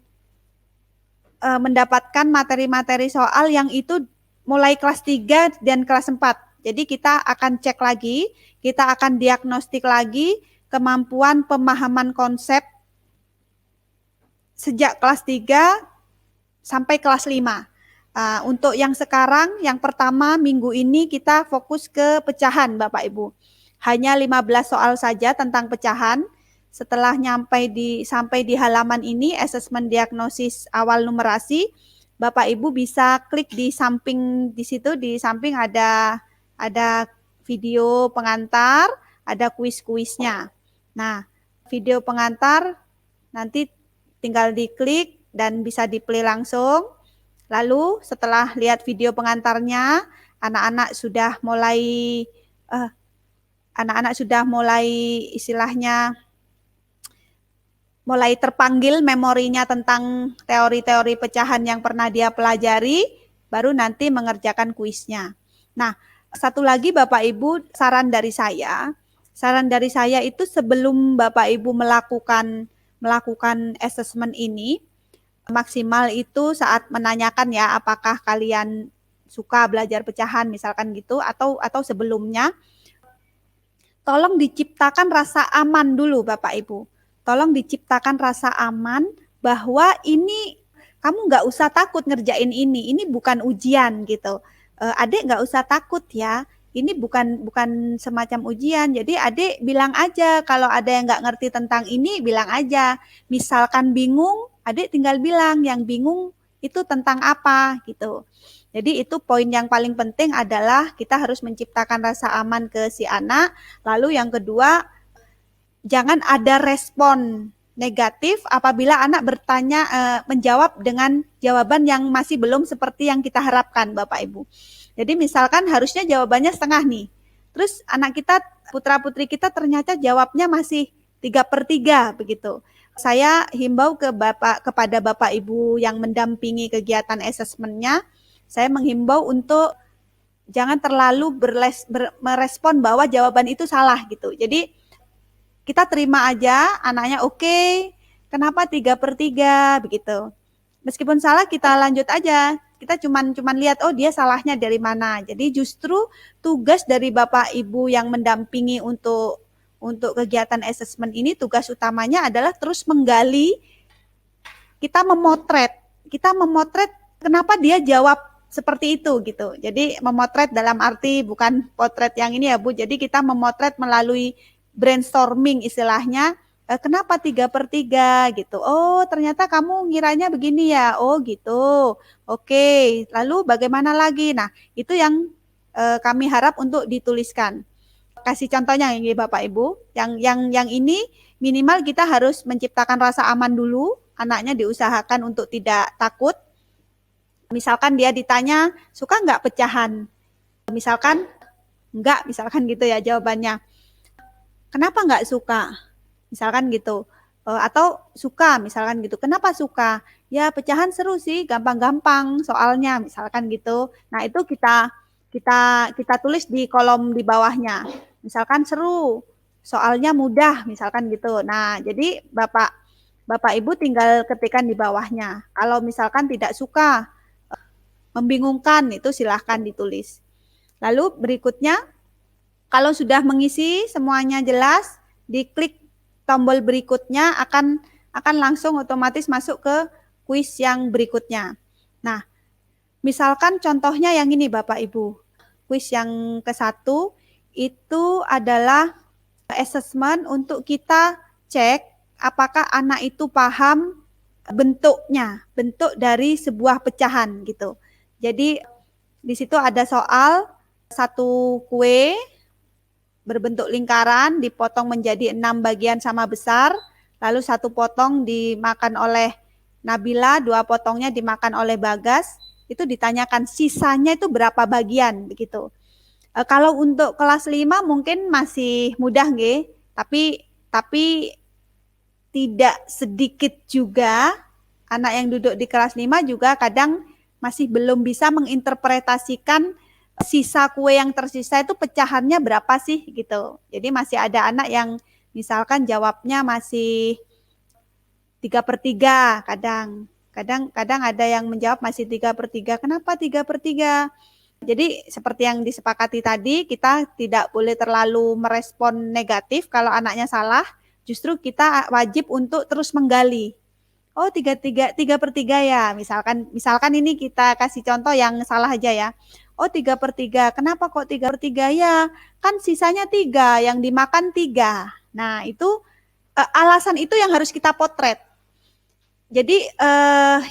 E: mendapatkan materi-materi soal yang itu mulai kelas 3 dan kelas 4. Jadi kita akan cek lagi, kita akan diagnostik lagi kemampuan pemahaman konsep sejak kelas 3 sampai kelas 5. Untuk yang sekarang, yang pertama minggu ini kita fokus ke pecahan Bapak Ibu. Hanya 15 soal saja tentang pecahan. Setelah sampai di halaman ini, asesmen diagnosis awal numerasi, Bapak Ibu bisa klik di samping di situ, di samping ada video pengantar, ada kuis-kuisnya. Nah, video pengantar nanti tinggal diklik dan bisa di-play langsung. Lalu setelah lihat video pengantarnya, anak-anak sudah mulai istilahnya mulai terpanggil memorinya tentang teori-teori pecahan yang pernah dia pelajari, baru nanti mengerjakan kuisnya. Nah, satu lagi Bapak Ibu, saran dari saya itu sebelum Bapak Ibu melakukan asesmen ini, maksimal itu saat menanyakan ya apakah kalian suka belajar pecahan misalkan gitu atau sebelumnya, tolong diciptakan rasa aman dulu Bapak Ibu. Tolong diciptakan rasa aman bahwa ini kamu nggak usah takut ngerjain ini bukan ujian gitu. Adik nggak usah takut ya, ini bukan semacam ujian. Jadi adik bilang aja kalau ada yang nggak ngerti tentang ini, bilang aja. Misalkan bingung, adik tinggal bilang yang bingung itu tentang apa gitu. Jadi itu poin yang paling penting adalah kita harus menciptakan rasa aman ke si anak. Lalu yang kedua, jangan ada respon negatif apabila anak bertanya, menjawab dengan jawaban yang masih belum seperti yang kita harapkan Bapak Ibu. Jadi misalkan harusnya jawabannya setengah nih. Terus anak kita, putra-putri kita ternyata jawabnya masih 3/3 begitu. Saya himbau kepada Bapak Ibu yang mendampingi kegiatan asesmennya, saya menghimbau untuk jangan terlalu merespon bahwa jawaban itu salah gitu. Jadi kita terima aja, anaknya oke, kenapa 3/3 begitu. Meskipun salah kita lanjut aja, kita cuman lihat oh dia salahnya dari mana. Jadi justru tugas dari Bapak Ibu yang mendampingi untuk kegiatan asesmen ini, tugas utamanya adalah terus menggali, kita memotret kenapa dia jawab seperti itu gitu. Jadi memotret dalam arti bukan potret yang ini ya Bu, jadi kita memotret melalui brainstorming istilahnya, kenapa 3/3 gitu. Oh ternyata kamu ngiranya begini ya, oh gitu. Oke, lalu bagaimana lagi? Nah itu yang kami harap untuk dituliskan. Kasih contohnya ini Bapak Ibu, yang ini minimal kita harus menciptakan rasa aman dulu, anaknya diusahakan untuk tidak takut. Misalkan dia ditanya, suka nggak pecahan? Misalkan, enggak, misalkan gitu ya jawabannya. Kenapa nggak suka? Misalkan gitu. Atau suka, misalkan gitu. Kenapa suka? Ya pecahan seru sih, gampang-gampang soalnya, misalkan gitu. Nah itu kita tulis di kolom di bawahnya. Misalkan seru, soalnya mudah, misalkan gitu. Nah jadi Bapak Ibu tinggal ketikkan di bawahnya. Kalau misalkan tidak suka, membingungkan, itu silahkan ditulis. Lalu berikutnya, Kalau sudah mengisi semuanya jelas, diklik tombol berikutnya akan langsung otomatis masuk ke kuis yang berikutnya. Nah, misalkan contohnya yang ini Bapak Ibu. Kuis yang ke-1 itu adalah assessment untuk kita cek apakah anak itu paham bentuknya, bentuk dari sebuah pecahan gitu. Jadi di situ ada soal satu kue berbentuk lingkaran dipotong menjadi 6 bagian sama besar, lalu satu potong dimakan oleh Nabila, 2 potongnya dimakan oleh Bagas. Itu ditanyakan sisanya itu berapa bagian begitu. Kalau untuk kelas 5 mungkin masih mudah nggih, tapi tidak sedikit juga anak yang duduk di kelas 5 juga kadang masih belum bisa menginterpretasikan sisa kue yang tersisa itu pecahannya berapa sih gitu. Jadi masih ada anak yang misalkan jawabnya masih 3/3 kadang ada yang menjawab masih 3/3. Kenapa 3/3? Jadi seperti yang disepakati tadi, kita tidak boleh terlalu merespon negatif kalau anaknya salah, justru kita wajib untuk terus menggali. Oh 3/3 ya, misalkan ini kita kasih contoh yang salah aja ya. Oh 3/3, kenapa kok 3/3 ya? Kan sisanya 3, yang dimakan 3. Nah itu alasan itu yang harus kita potret. Jadi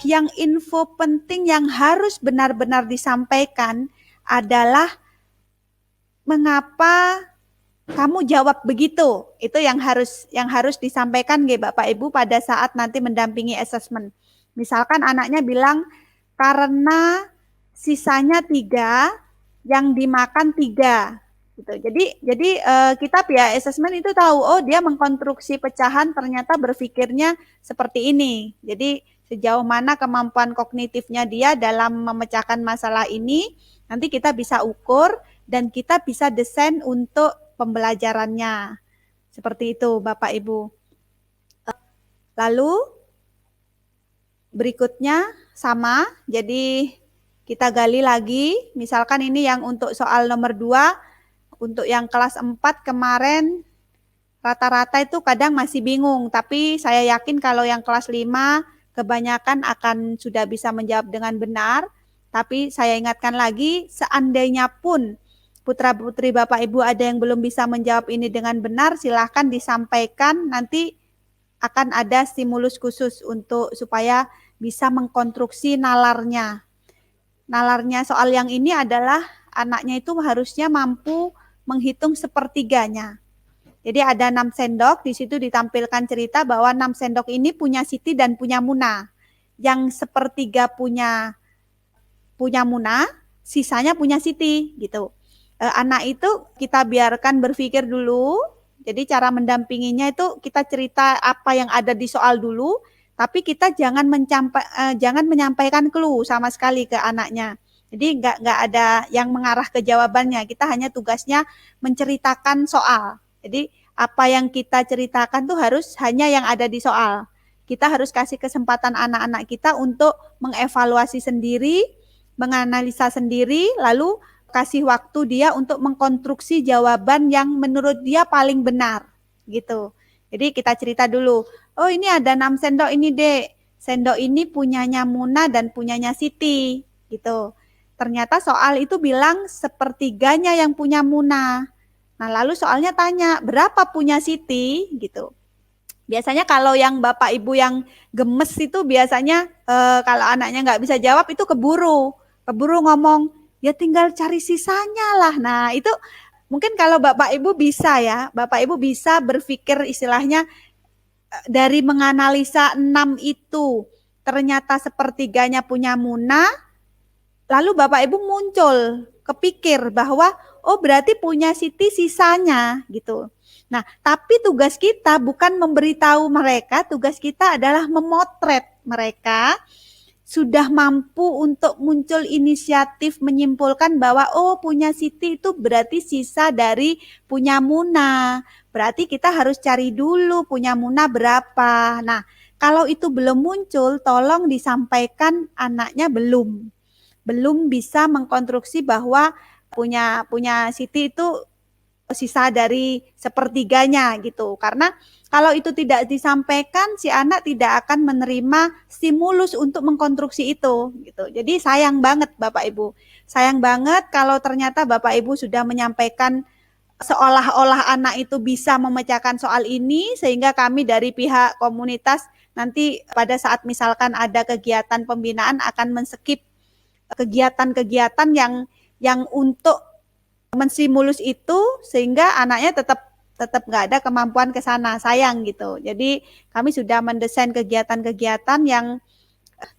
E: yang info penting yang harus benar-benar disampaikan adalah mengapa kamu jawab begitu. Itu yang harus disampaikan nggih Bapak Ibu pada saat nanti mendampingi assessment. Misalkan anaknya bilang karena sisanya 3, yang dimakan 3 gitu. Jadi kita via assessment itu tahu oh dia mengkonstruksi pecahan ternyata berpikirnya seperti ini. Jadi sejauh mana kemampuan kognitifnya dia dalam memecahkan masalah ini nanti kita bisa ukur dan kita bisa desain untuk pembelajarannya. Seperti itu Bapak Ibu. Lalu berikutnya sama, jadi kita gali lagi, misalkan ini yang untuk soal nomor 2, untuk yang kelas 4 kemarin rata-rata itu kadang masih bingung, tapi saya yakin kalau yang kelas 5 kebanyakan akan sudah bisa menjawab dengan benar. Tapi saya ingatkan lagi, seandainya pun putra-putri Bapak Ibu ada yang belum bisa menjawab ini dengan benar, silahkan disampaikan, nanti akan ada stimulus khusus untuk supaya bisa mengkonstruksi nalarnya. Nalarnya soal yang ini adalah anaknya itu harusnya mampu menghitung sepertiganya. Jadi ada 6 sendok, di situ ditampilkan cerita bahwa 6 sendok ini punya Siti dan punya Muna. Yang sepertiga punya Muna, sisanya punya Siti gitu. Anak itu kita biarkan berpikir dulu. Jadi cara mendampinginya itu kita cerita apa yang ada di soal dulu, tapi kita jangan menyampaikan clue sama sekali ke anaknya. Jadi nggak ada yang mengarah ke jawabannya. Kita hanya tugasnya menceritakan soal. Jadi apa yang kita ceritakan tuh harus hanya yang ada di soal. Kita harus kasih kesempatan anak-anak kita untuk mengevaluasi sendiri, menganalisa sendiri, lalu kasih waktu dia untuk mengkonstruksi jawaban yang menurut dia paling benar gitu. Jadi kita cerita dulu, oh ini ada 6 sendok ini Dek, sendok ini punyanya Muna dan punyanya Siti gitu. Ternyata soal itu bilang sepertiganya yang punya Muna. Nah lalu soalnya tanya berapa punya Siti gitu. Biasanya kalau yang Bapak Ibu yang gemes itu biasanya kalau anaknya nggak bisa jawab itu keburu ngomong, ya tinggal cari sisanya lah. Nah itu mungkin kalau Bapak Ibu bisa ya, Bapak Ibu bisa berpikir istilahnya dari menganalisa 6 itu ternyata sepertiganya punya Muna, lalu Bapak Ibu muncul kepikir bahwa oh berarti punya Siti sisanya gitu. Nah, tapi tugas kita bukan memberitahu mereka, tugas kita adalah memotret mereka sudah mampu untuk muncul inisiatif menyimpulkan bahwa oh punya Siti itu berarti sisa dari punya Muna. Berarti kita harus cari dulu punya Muna berapa. Nah, kalau itu belum muncul, tolong disampaikan anaknya belum bisa mengkonstruksi bahwa punya Siti itu sisa dari sepertiganya gitu. Karena kalau itu tidak disampaikan, si anak tidak akan menerima stimulus untuk mengkonstruksi itu gitu. Jadi sayang banget Bapak Ibu. Sayang banget kalau ternyata Bapak Ibu sudah menyampaikan seolah-olah anak itu bisa memecahkan soal ini, sehingga kami dari pihak komunitas nanti pada saat misalkan ada kegiatan pembinaan akan men-skip kegiatan-kegiatan yang untuk menstimulus itu, sehingga anaknya tetap nggak ada kemampuan ke sana, sayang gitu. Jadi kami sudah mendesain kegiatan-kegiatan yang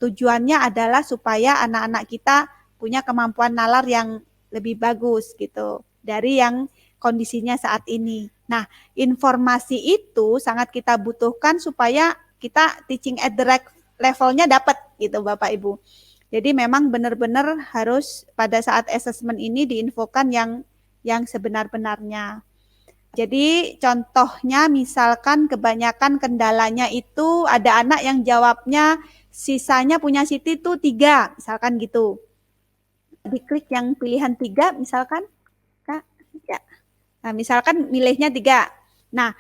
E: tujuannya adalah supaya anak-anak kita punya kemampuan nalar yang lebih bagus gitu dari yang kondisinya saat ini. Nah, informasi itu sangat kita butuhkan supaya kita teaching at the right levelnya dapat gitu Bapak Ibu. Jadi memang benar-benar harus pada saat assessment ini diinfokan yang sebenar-benarnya. Jadi contohnya misalkan kebanyakan kendalanya itu ada anak yang jawabnya sisanya punya Siti itu 3, misalkan gitu. Diklik yang pilihan 3 misalkan, Kak. Ya. Nah, misalkan milihnya 3. Nah,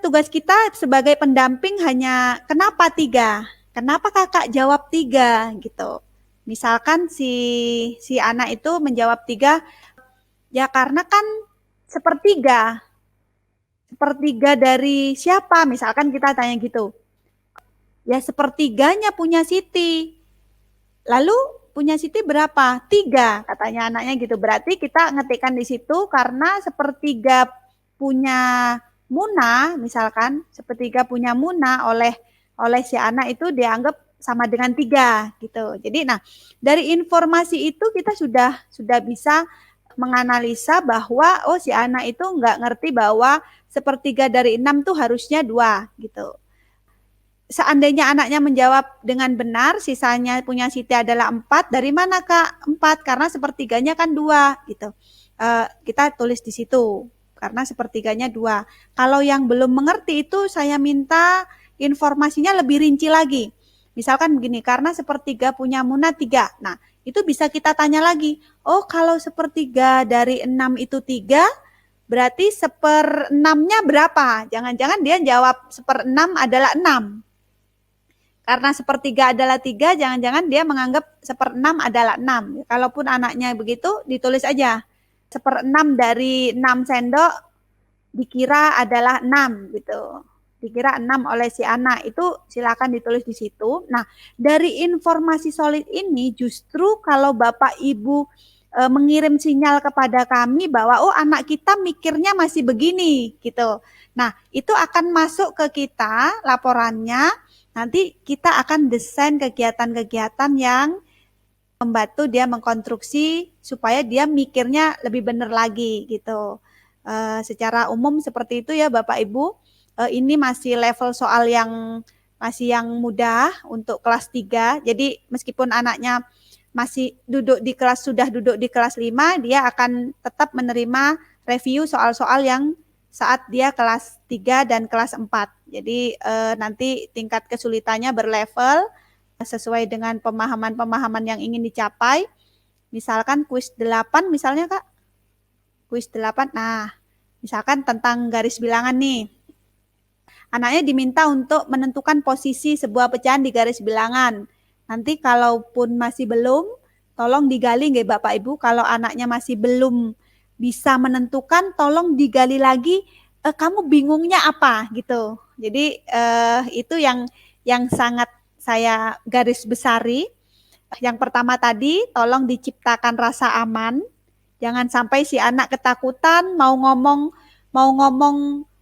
E: tugas kita sebagai pendamping hanya kenapa 3? Kenapa kakak jawab 3 gitu. Misalkan si anak itu menjawab 3, ya karena kan sepertiga dari siapa? Misalkan kita tanya gitu. Ya sepertiganya punya Siti. Lalu punya Siti berapa? 3 katanya anaknya gitu. Berarti kita ngetikkan di situ karena sepertiga punya Muna, misalkan sepertiga punya Muna oleh si anak itu dianggap sama dengan 3 gitu. Jadi nah dari informasi itu kita sudah bisa menganalisa bahwa oh si anak itu nggak ngerti bahwa sepertiga dari 6 tuh harusnya 2 gitu. Seandainya anaknya menjawab dengan benar, sisanya punya Siti adalah 4, dari mana Kak 4? Karena sepertiganya kan 2 gitu. Kita tulis di situ karena sepertiganya 2. Kalau yang belum mengerti itu saya minta informasinya lebih rinci lagi. Misalkan begini, karena sepertiga punya Muna 3. Nah, itu bisa kita tanya lagi. Oh, kalau sepertiga dari 6 itu 3, berarti 1/6-nya berapa? Jangan-jangan dia jawab 1/6 adalah 6. Karena sepertiga adalah 3, jangan-jangan dia menganggap 1/6 adalah 6. Kalaupun anaknya begitu, ditulis aja. 1/6 dari 6 sendok dikira adalah 6 gitu. Dikira 6 oleh si anak. Itu silakan ditulis di situ. Nah, dari informasi solid ini justru kalau Bapak Ibu mengirim sinyal kepada kami bahwa oh anak kita mikirnya masih begini gitu. Nah, itu akan masuk ke kita laporannya. Nanti kita akan desain kegiatan-kegiatan yang membantu dia mengkonstruksi supaya dia mikirnya lebih benar lagi gitu. Secara umum seperti itu ya Bapak Ibu. Ini masih level soal yang masih yang mudah untuk kelas 3. Jadi meskipun anaknya masih sudah duduk di kelas 5, dia akan tetap menerima review soal-soal yang saat dia kelas 3 dan kelas 4. Jadi nanti tingkat kesulitannya berlevel sesuai dengan pemahaman-pemahaman yang ingin dicapai. Misalkan kuis 8 misalnya Kak. Kuis 8. Nah, misalkan tentang garis bilangan nih. Anaknya diminta untuk menentukan posisi sebuah pecahan di garis bilangan. Nanti kalaupun masih belum, tolong digali nggih Bapak Ibu. Kalau anaknya masih belum bisa menentukan, tolong digali lagi kamu bingungnya apa gitu. Jadi itu yang sangat saya garis besari. Yang pertama tadi, tolong diciptakan rasa aman. Jangan sampai si anak ketakutan mau ngomong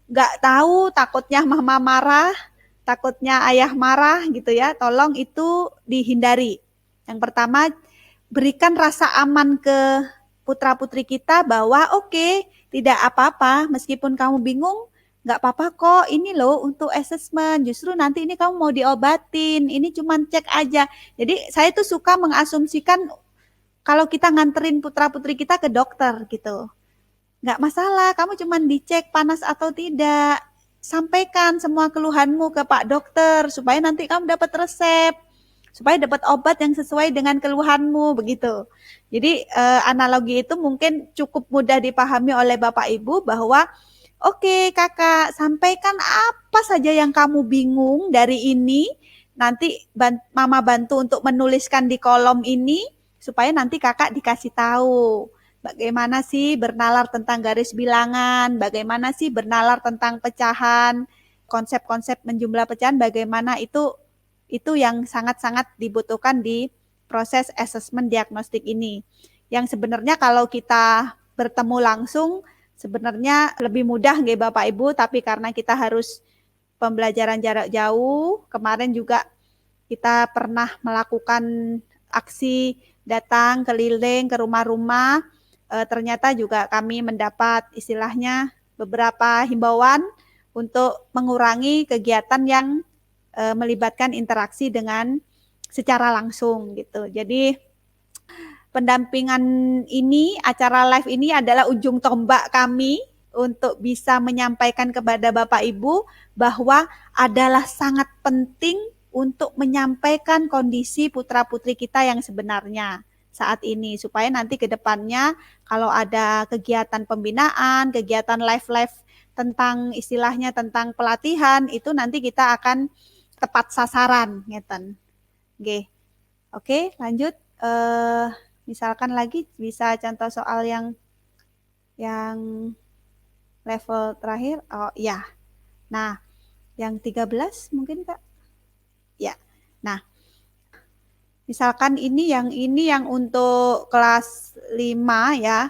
E: nggak tahu, takutnya mama marah, takutnya ayah marah gitu ya. Tolong itu dihindari. Yang pertama, berikan rasa aman ke putra-putri kita bahwa oke, tidak apa-apa, meskipun kamu bingung, nggak apa-apa kok, ini loh untuk assessment, justru nanti ini kamu mau diobatin, ini cuma cek aja. Jadi saya tuh suka mengasumsikan kalau kita nganterin putra-putri kita ke dokter gitu. Nggak masalah, kamu cuma dicek panas atau tidak. Sampaikan semua keluhanmu ke Pak Dokter, supaya nanti kamu dapat resep. supaya dapat obat yang sesuai dengan keluhanmu begitu. Jadi analogi itu mungkin cukup mudah dipahami oleh Bapak Ibu bahwa oke, Kakak, sampaikan apa saja yang kamu bingung dari ini. Nanti Mama bantu untuk menuliskan di kolom ini supaya nanti Kakak dikasih tahu bagaimana sih bernalar tentang garis bilangan, bagaimana sih bernalar tentang pecahan, konsep-konsep menjumlah pecahan, bagaimana itu yang sangat-sangat dibutuhkan di proses asesmen diagnostik ini. Yang sebenarnya kalau kita bertemu langsung sebenarnya lebih mudah nggih Bapak Ibu, tapi karena kita harus pembelajaran jarak jauh, kemarin juga kita pernah melakukan aksi datang keliling ke rumah-rumah, ternyata juga kami mendapat istilahnya beberapa himbauan untuk mengurangi kegiatan yang melibatkan interaksi dengan secara langsung gitu. Jadi pendampingan ini, acara live ini adalah ujung tombak kami untuk bisa menyampaikan kepada Bapak Ibu bahwa adalah sangat penting untuk menyampaikan kondisi putra-putri kita yang sebenarnya saat ini supaya nanti ke depannya kalau ada kegiatan pembinaan, kegiatan live-live tentang istilahnya tentang pelatihan itu nanti kita akan tepat sasaran ngeten. Nggih. Oke, lanjut misalkan lagi bisa contoh soal yang level terakhir. Oh ya. Nah, yang 13 mungkin Kak. Ya. Nah, misalkan ini yang untuk kelas 5 ya.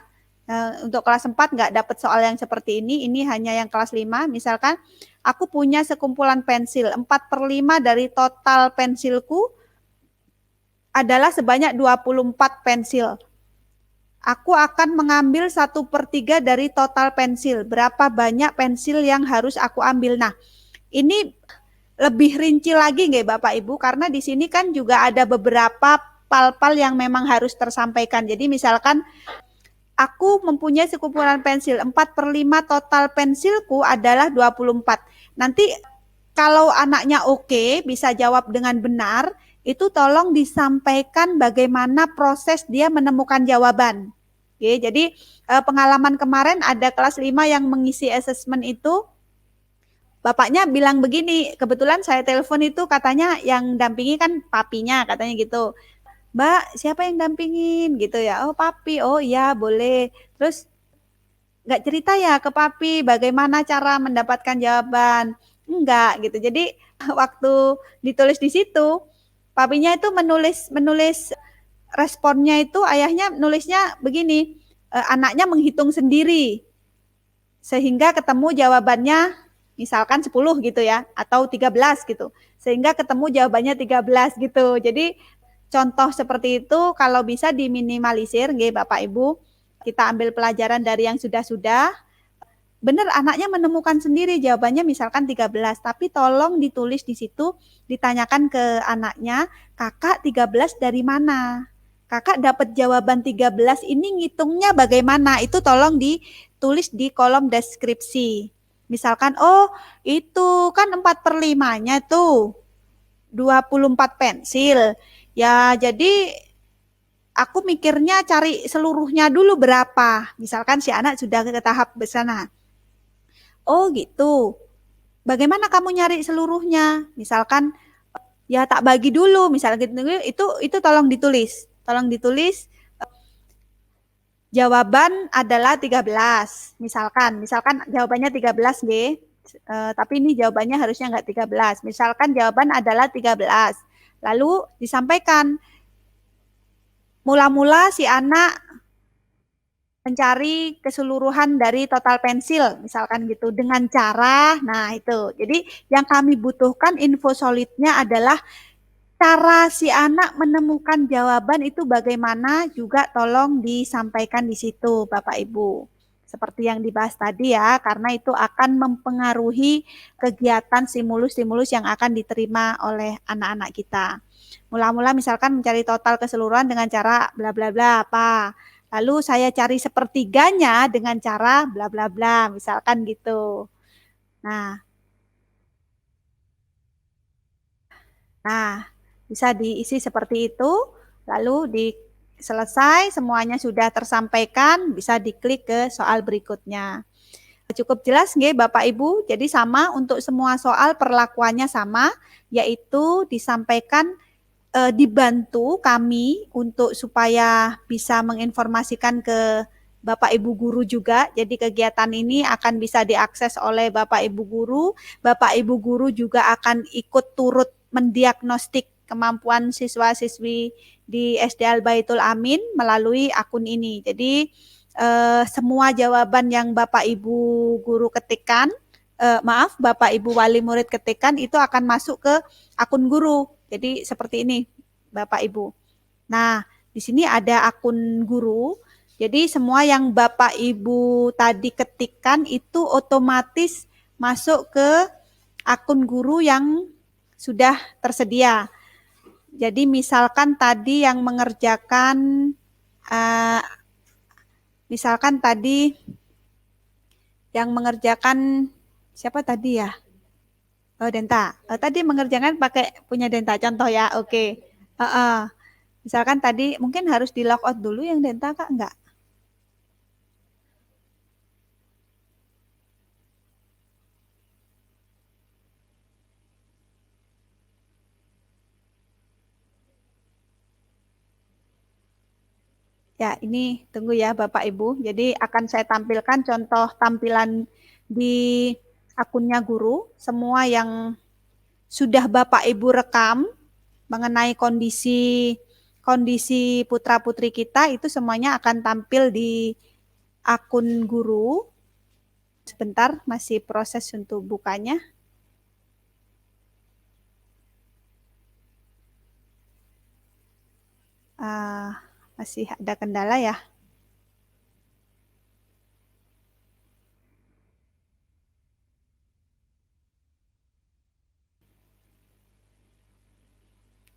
E: Untuk kelas 4 nggak dapat soal yang seperti ini hanya yang kelas 5. Misalkan aku punya sekumpulan pensil, 4/5 dari total pensilku adalah sebanyak 24 pensil. Aku akan mengambil 1/3 dari total pensil. Berapa banyak pensil yang harus aku ambil? Nah, ini lebih rinci lagi nggih Bapak Ibu, karena di sini kan juga ada beberapa pal-pal yang memang harus tersampaikan. Jadi misalkan aku mempunyai sekumpulan pensil, 4/5 total pensilku adalah 24. Nanti kalau anaknya oke, bisa jawab dengan benar, itu tolong disampaikan bagaimana proses dia menemukan jawaban. Oke, jadi pengalaman kemarin ada kelas 5 yang mengisi asesmen itu, bapaknya bilang begini, kebetulan saya telepon itu katanya yang dampingi kan papinya, katanya gitu. Mbak, siapa yang dampingin gitu ya? Oh, papi. Oh iya, boleh. Terus nggak cerita ya ke papi bagaimana cara mendapatkan jawaban. Enggak gitu. Jadi waktu ditulis di situ, papinya itu menulis responnya itu ayahnya nulisnya begini, anaknya menghitung sendiri sehingga ketemu jawabannya misalkan 10 gitu ya atau 13 gitu. Sehingga ketemu jawabannya 13 gitu. Jadi contoh seperti itu kalau bisa diminimalisir nggih Bapak Ibu. Kita ambil pelajaran dari yang sudah-sudah. Benar anaknya menemukan sendiri jawabannya misalkan 13, tapi tolong ditulis di situ, ditanyakan ke anaknya, "Kakak 13 dari mana? Kakak dapat jawaban 13 ini ngitungnya bagaimana?" Itu tolong ditulis di kolom deskripsi. Misalkan, "Oh, itu kan 4/5-nya tuh 24 pensil. Ya, jadi aku mikirnya cari seluruhnya dulu berapa." Misalkan si anak sudah ke tahap sana. Oh gitu. Bagaimana kamu nyari seluruhnya? Misalkan ya tak bagi dulu, misalnya gitu itu tolong ditulis. Tolong ditulis jawaban adalah 13. Misalkan jawabannya 13 nggih. Tapi ini jawabannya harusnya enggak 13. Misalkan jawaban adalah 13. Lalu disampaikan mula-mula si anak mencari keseluruhan dari total pensil, misalkan gitu, dengan cara, nah itu. Jadi yang kami butuhkan info solidnya adalah cara si anak menemukan jawaban itu bagaimana juga tolong disampaikan di situ Bapak Ibu. Seperti yang dibahas tadi ya, karena itu akan mempengaruhi kegiatan stimulus-stimulus yang akan diterima oleh anak-anak kita. Mula-mula misalkan mencari total keseluruhan dengan cara bla bla bla apa. Lalu saya cari sepertiganya dengan cara bla bla bla, misalkan gitu. Nah, Bisa diisi seperti itu, lalu selesai semuanya sudah tersampaikan, bisa diklik ke soal berikutnya. Cukup jelas nggih Bapak Ibu? Jadi sama untuk semua soal perlakuannya sama, yaitu disampaikan dibantu kami untuk supaya bisa menginformasikan ke Bapak Ibu guru juga. Jadi kegiatan ini akan bisa diakses oleh Bapak Ibu guru. Bapak Ibu guru juga akan ikut turut mendiagnostik kemampuan siswa-siswi di SD Al Baitul Amin melalui akun ini. Jadi semua jawaban yang Bapak Ibu guru ketikkan, Bapak Ibu wali murid ketikkan itu akan masuk ke akun guru. Jadi seperti ini Bapak Ibu. Nah, di sini ada akun guru. Jadi semua yang Bapak Ibu tadi ketikkan itu otomatis masuk ke akun guru yang sudah tersedia. Jadi misalkan tadi yang mengerjakan siapa tadi ya? Oh, Denta. Tadi mengerjakan pakai punya Denta contoh ya. Oke. Misalkan tadi mungkin harus di logout dulu yang Denta Kak, enggak? Ya, ini tunggu ya Bapak Ibu. Jadi akan saya tampilkan contoh tampilan di akunnya guru. Semua yang sudah Bapak Ibu rekam mengenai kondisi putra-putri kita itu semuanya akan tampil di akun guru. Sebentar, masih proses untuk bukanya. Masih ada kendala ya.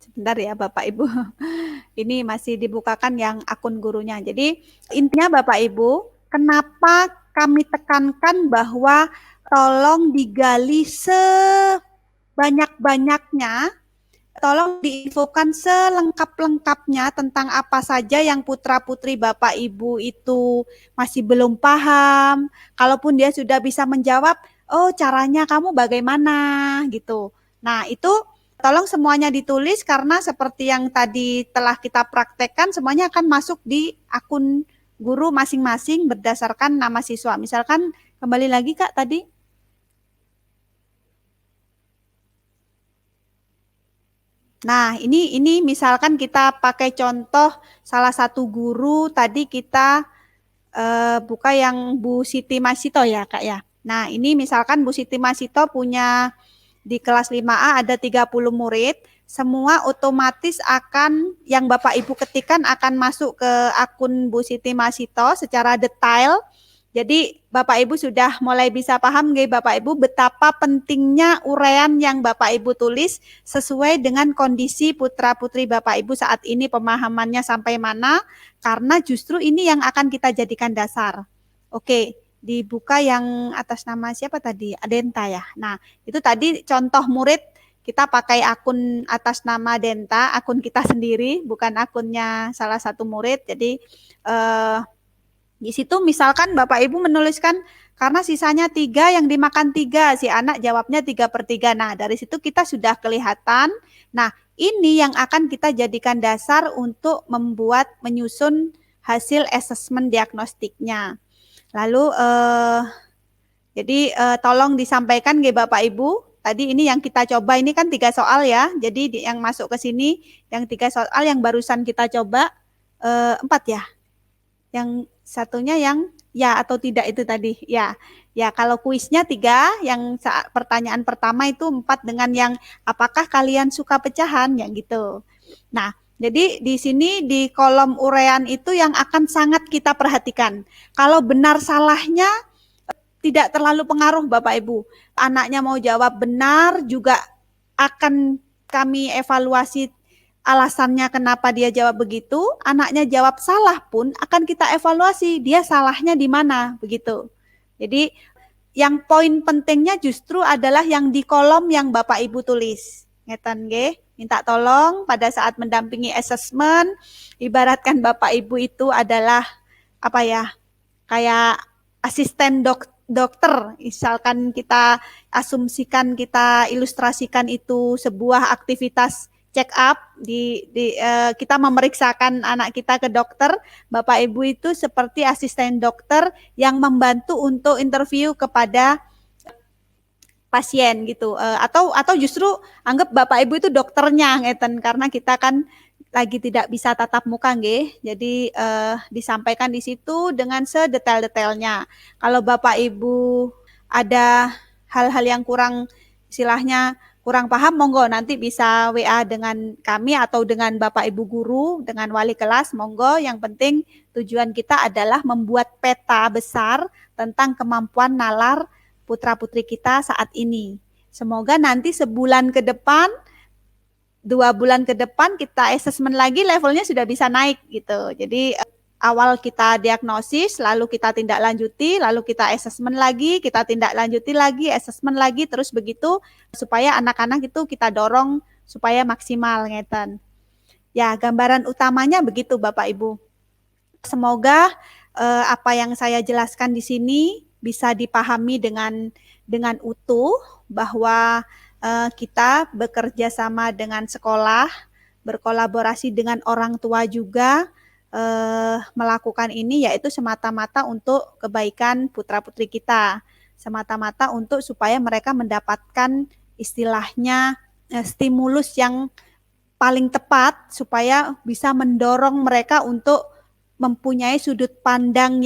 E: Sebentar ya Bapak Ibu. Ini masih dibukakan yang akun gurunya. Jadi intinya Bapak Ibu, kenapa kami tekankan bahwa tolong digali sebanyak-banyaknya, tolong diinfokan selengkap-lengkapnya tentang apa saja yang putra-putri Bapak Ibu itu masih belum paham. Kalaupun dia sudah bisa menjawab, oh caranya kamu bagaimana gitu. Nah itu tolong semuanya ditulis karena seperti yang tadi telah kita praktekkan semuanya akan masuk di akun guru masing-masing berdasarkan nama siswa. Misalkan kembali lagi Kak tadi. Nah, ini misalkan kita pakai contoh salah satu guru tadi kita buka yang Bu Siti Masito ya, Kak ya. Nah, ini misalkan Bu Siti Masito punya di kelas 5A ada 30 murid, semua otomatis akan yang Bapak Ibu ketikkan akan masuk ke akun Bu Siti Masito secara detail. Jadi Bapak Ibu sudah mulai bisa paham nggih Bapak Ibu betapa pentingnya uraian yang Bapak Ibu tulis sesuai dengan kondisi putra-putri Bapak Ibu saat ini pemahamannya sampai mana karena justru ini yang akan kita jadikan dasar. Oke, dibuka yang atas nama siapa tadi? Adenta ya. Nah, itu tadi contoh murid kita pakai akun atas nama Denta, akun kita sendiri, bukan akunnya salah satu murid. Jadi di situ misalkan Bapak Ibu menuliskan karena sisanya 3 yang dimakan 3, si anak jawabnya 3/3. Nah, dari situ kita sudah kelihatan. Nah, ini yang akan kita jadikan dasar untuk menyusun hasil asesmen diagnostiknya. Lalu, jadi tolong disampaikan nggih Bapak Ibu. Tadi ini yang kita coba ini kan 3 soal ya. Jadi yang masuk ke sini yang 3 soal yang barusan kita coba 4 ya. Yang satunya yang ya atau tidak itu tadi ya kalau kuisnya 3 yang pertanyaan pertama itu 4 dengan yang apakah kalian suka pecahan yang gitu. Nah jadi di sini di kolom uraian itu yang akan sangat kita perhatikan kalau benar salahnya tidak terlalu pengaruh Bapak Ibu anaknya mau jawab benar juga akan kami evaluasi alasannya kenapa dia jawab begitu, anaknya jawab salah pun akan kita evaluasi dia salahnya di mana begitu. Jadi yang poin pentingnya justru adalah yang di kolom yang Bapak Ibu tulis. Ngeten nggih. minta tolong pada saat mendampingi asesmen, ibaratkan Bapak Ibu itu adalah apa ya, kayak asisten dokter, misalkan kita asumsikan, kita ilustrasikan itu sebuah aktivitas check up, kita memeriksakan anak kita ke dokter, Bapak Ibu itu seperti asisten dokter yang membantu untuk interview kepada pasien gitu, atau justru anggap Bapak Ibu itu dokternya ngeten, karena kita kan lagi tidak bisa tatap muka nggih. Jadi disampaikan di situ dengan sedetail-detailnya. Kalau Bapak Ibu ada hal-hal yang kurang, istilahnya kurang paham, monggo nanti bisa WA dengan kami atau dengan Bapak Ibu guru, dengan wali kelas, monggo. Yang penting tujuan kita adalah membuat peta besar tentang kemampuan nalar putra-putri kita saat ini. Semoga nanti sebulan ke depan, 2 bulan ke depan kita asesmen lagi, levelnya sudah bisa naik gitu. Jadi awal kita diagnosis, lalu kita tindak lanjuti, lalu kita asesmen lagi, kita tindak lanjuti lagi, asesmen lagi, terus begitu supaya anak-anak itu kita dorong supaya maksimal ngeten. Ya, gambaran utamanya begitu Bapak Ibu. Semoga apa yang saya jelaskan di sini bisa dipahami dengan utuh, bahwa kita bekerja sama dengan sekolah, berkolaborasi dengan orang tua juga, melakukan ini yaitu semata-mata untuk kebaikan putra-putri kita, semata-mata untuk supaya mereka mendapatkan istilahnya stimulus yang paling tepat supaya bisa mendorong mereka untuk mempunyai sudut pandang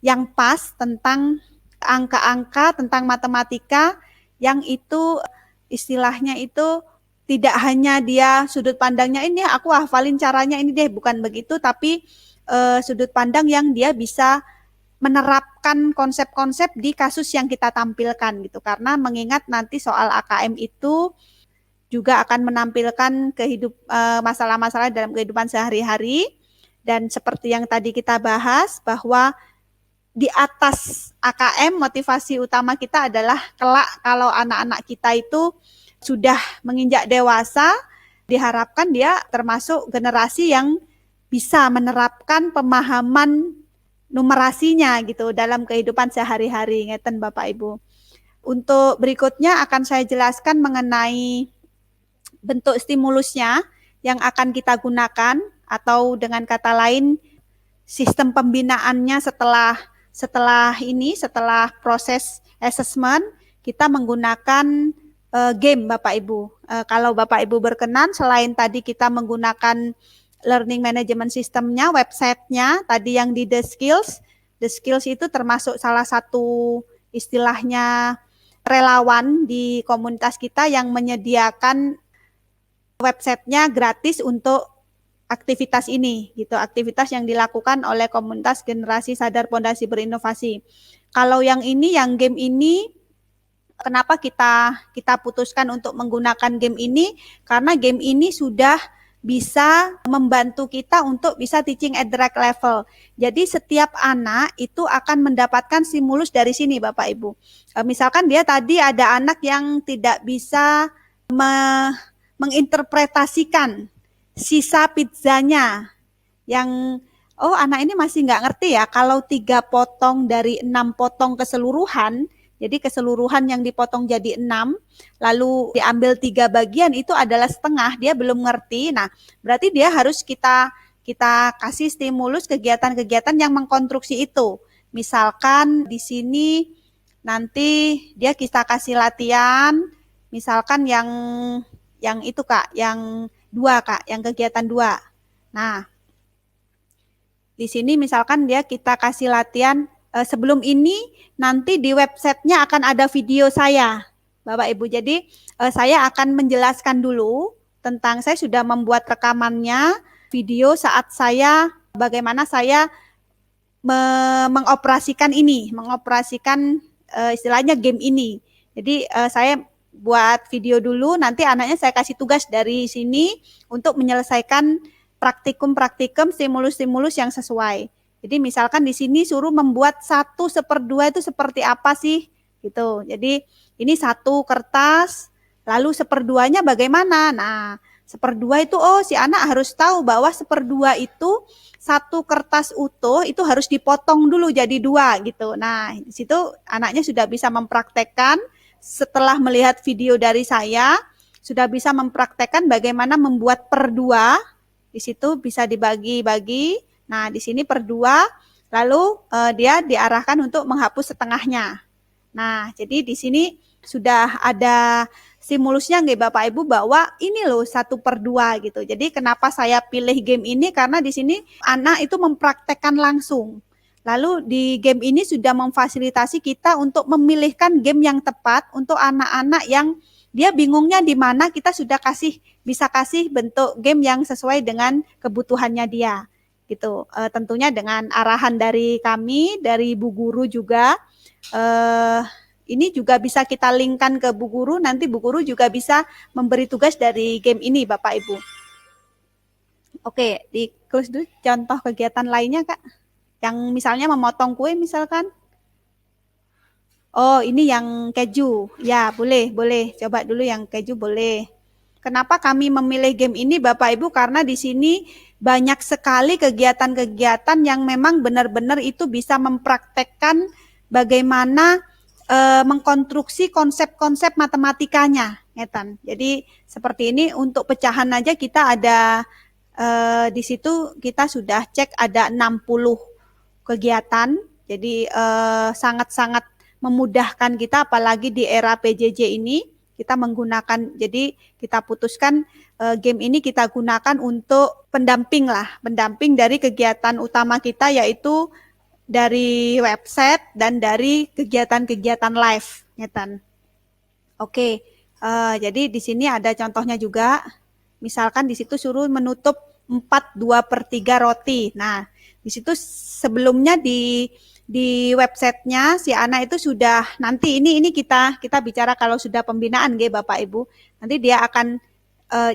E: yang pas tentang angka-angka, tentang matematika, yang itu istilahnya itu tidak hanya dia sudut pandangnya ini aku hafalin caranya ini deh, bukan begitu, tapi sudut pandang yang dia bisa menerapkan konsep-konsep di kasus yang kita tampilkan gitu. Karena mengingat nanti soal AKM itu juga akan menampilkan masalah-masalah dalam kehidupan sehari-hari, dan seperti yang tadi kita bahas bahwa di atas AKM motivasi utama kita adalah kelak kalau anak-anak kita itu sudah menginjak dewasa, diharapkan dia termasuk generasi yang bisa menerapkan pemahaman numerasinya gitu dalam kehidupan sehari-hari, ngeten Bapak Ibu. Untuk berikutnya akan saya jelaskan mengenai bentuk stimulusnya yang akan kita gunakan, atau dengan kata lain sistem pembinaannya setelah proses assessment, kita menggunakan game Bapak Ibu. Kalau Bapak Ibu berkenan, selain tadi kita menggunakan learning management systemnya, websitenya tadi yang di The Skills itu termasuk salah satu istilahnya relawan di komunitas kita yang menyediakan websitenya gratis untuk aktivitas ini gitu, aktivitas yang dilakukan oleh komunitas Generasi Sadar Pondasi Berinovasi. Kalau yang ini, yang game ini, kenapa kita putuskan untuk menggunakan game ini? Karena game ini sudah bisa membantu kita untuk bisa teaching at the right level. Jadi setiap anak itu akan mendapatkan stimulus dari sini Bapak Ibu. Misalkan dia tadi ada anak yang tidak bisa menginterpretasikan sisa pizzanya, yang anak ini masih nggak ngerti ya kalau 3 potong dari 6 potong keseluruhan, jadi keseluruhan yang dipotong jadi 6 lalu diambil 3 bagian itu adalah setengah, dia belum ngerti. Nah berarti dia harus kita kasih stimulus kegiatan-kegiatan yang mengkonstruksi itu. Misalkan di sini nanti dia kita kasih latihan, misalkan yang itu Kak, yang 2 Kak, yang kegiatan 2. Nah, di sini misalkan kita kasih latihan, sebelum ini nanti di websitenya akan ada video saya, Bapak Ibu. Jadi saya akan menjelaskan dulu tentang, saya sudah membuat rekamannya, video saat saya, bagaimana saya mengoperasikan istilahnya game ini. Jadi saya buat video dulu, nanti anaknya saya kasih tugas dari sini untuk menyelesaikan praktikum-praktikum, stimulus-stimulus yang sesuai. Jadi misalkan di sini suruh membuat 1/2 itu seperti apa sih gitu. Jadi ini 1 kertas, lalu 1/2-nya bagaimana? Nah, Seperdua itu, oh si anak harus tahu bahwa seperdua itu satu kertas utuh itu harus dipotong dulu jadi 2 gitu. Nah, di situ anaknya sudah bisa mempraktekkan setelah melihat video dari saya, sudah bisa mempraktekkan bagaimana membuat per 2. Di situ bisa dibagi-bagi. Nah, di sini per 2, lalu dia diarahkan untuk menghapus setengahnya. Nah, jadi di sini sudah ada stimulusnya nggih Bapak Ibu bahwa ini loh 1/2 gitu. Jadi kenapa saya pilih game ini karena di sini anak itu mempraktekkan langsung. Lalu di game ini sudah memfasilitasi kita untuk memilihkan game yang tepat untuk anak-anak yang dia bingungnya di mana, kita sudah bisa kasih bentuk game yang sesuai dengan kebutuhannya dia gitu. Tentunya dengan arahan dari kami, dari Bu Guru juga. Ini juga bisa kita linkkan ke Bu Guru, nanti Bu Guru juga bisa memberi tugas dari game ini Bapak Ibu. Oke, di close dulu contoh kegiatan lainnya Kak. Yang misalnya memotong kue misalkan. Oh, ini yang keju. Ya, boleh. Coba dulu yang keju boleh. Kenapa kami memilih game ini Bapak Ibu? Karena di sini banyak sekali kegiatan-kegiatan yang memang benar-benar itu bisa mempraktekkan bagaimana mengkonstruksi konsep-konsep matematikanya, ngetan. Jadi seperti ini untuk pecahan aja kita ada di situ kita sudah cek ada 60 kegiatan. Jadi sangat-sangat memudahkan kita apalagi di era PJJ ini kita menggunakan. Jadi kita putuskan game ini kita gunakan untuk pendamping dari kegiatan utama kita yaitu dari website dan dari kegiatan-kegiatan live, ngetan. Oke, jadi di sini ada contohnya juga. Misalkan di situ suruh menutup 4/2/3 roti. Nah, di situ sebelumnya di websitenya si anak itu sudah nanti ini kita bicara kalau sudah pembinaan nggih Bapak Ibu. Nanti dia akan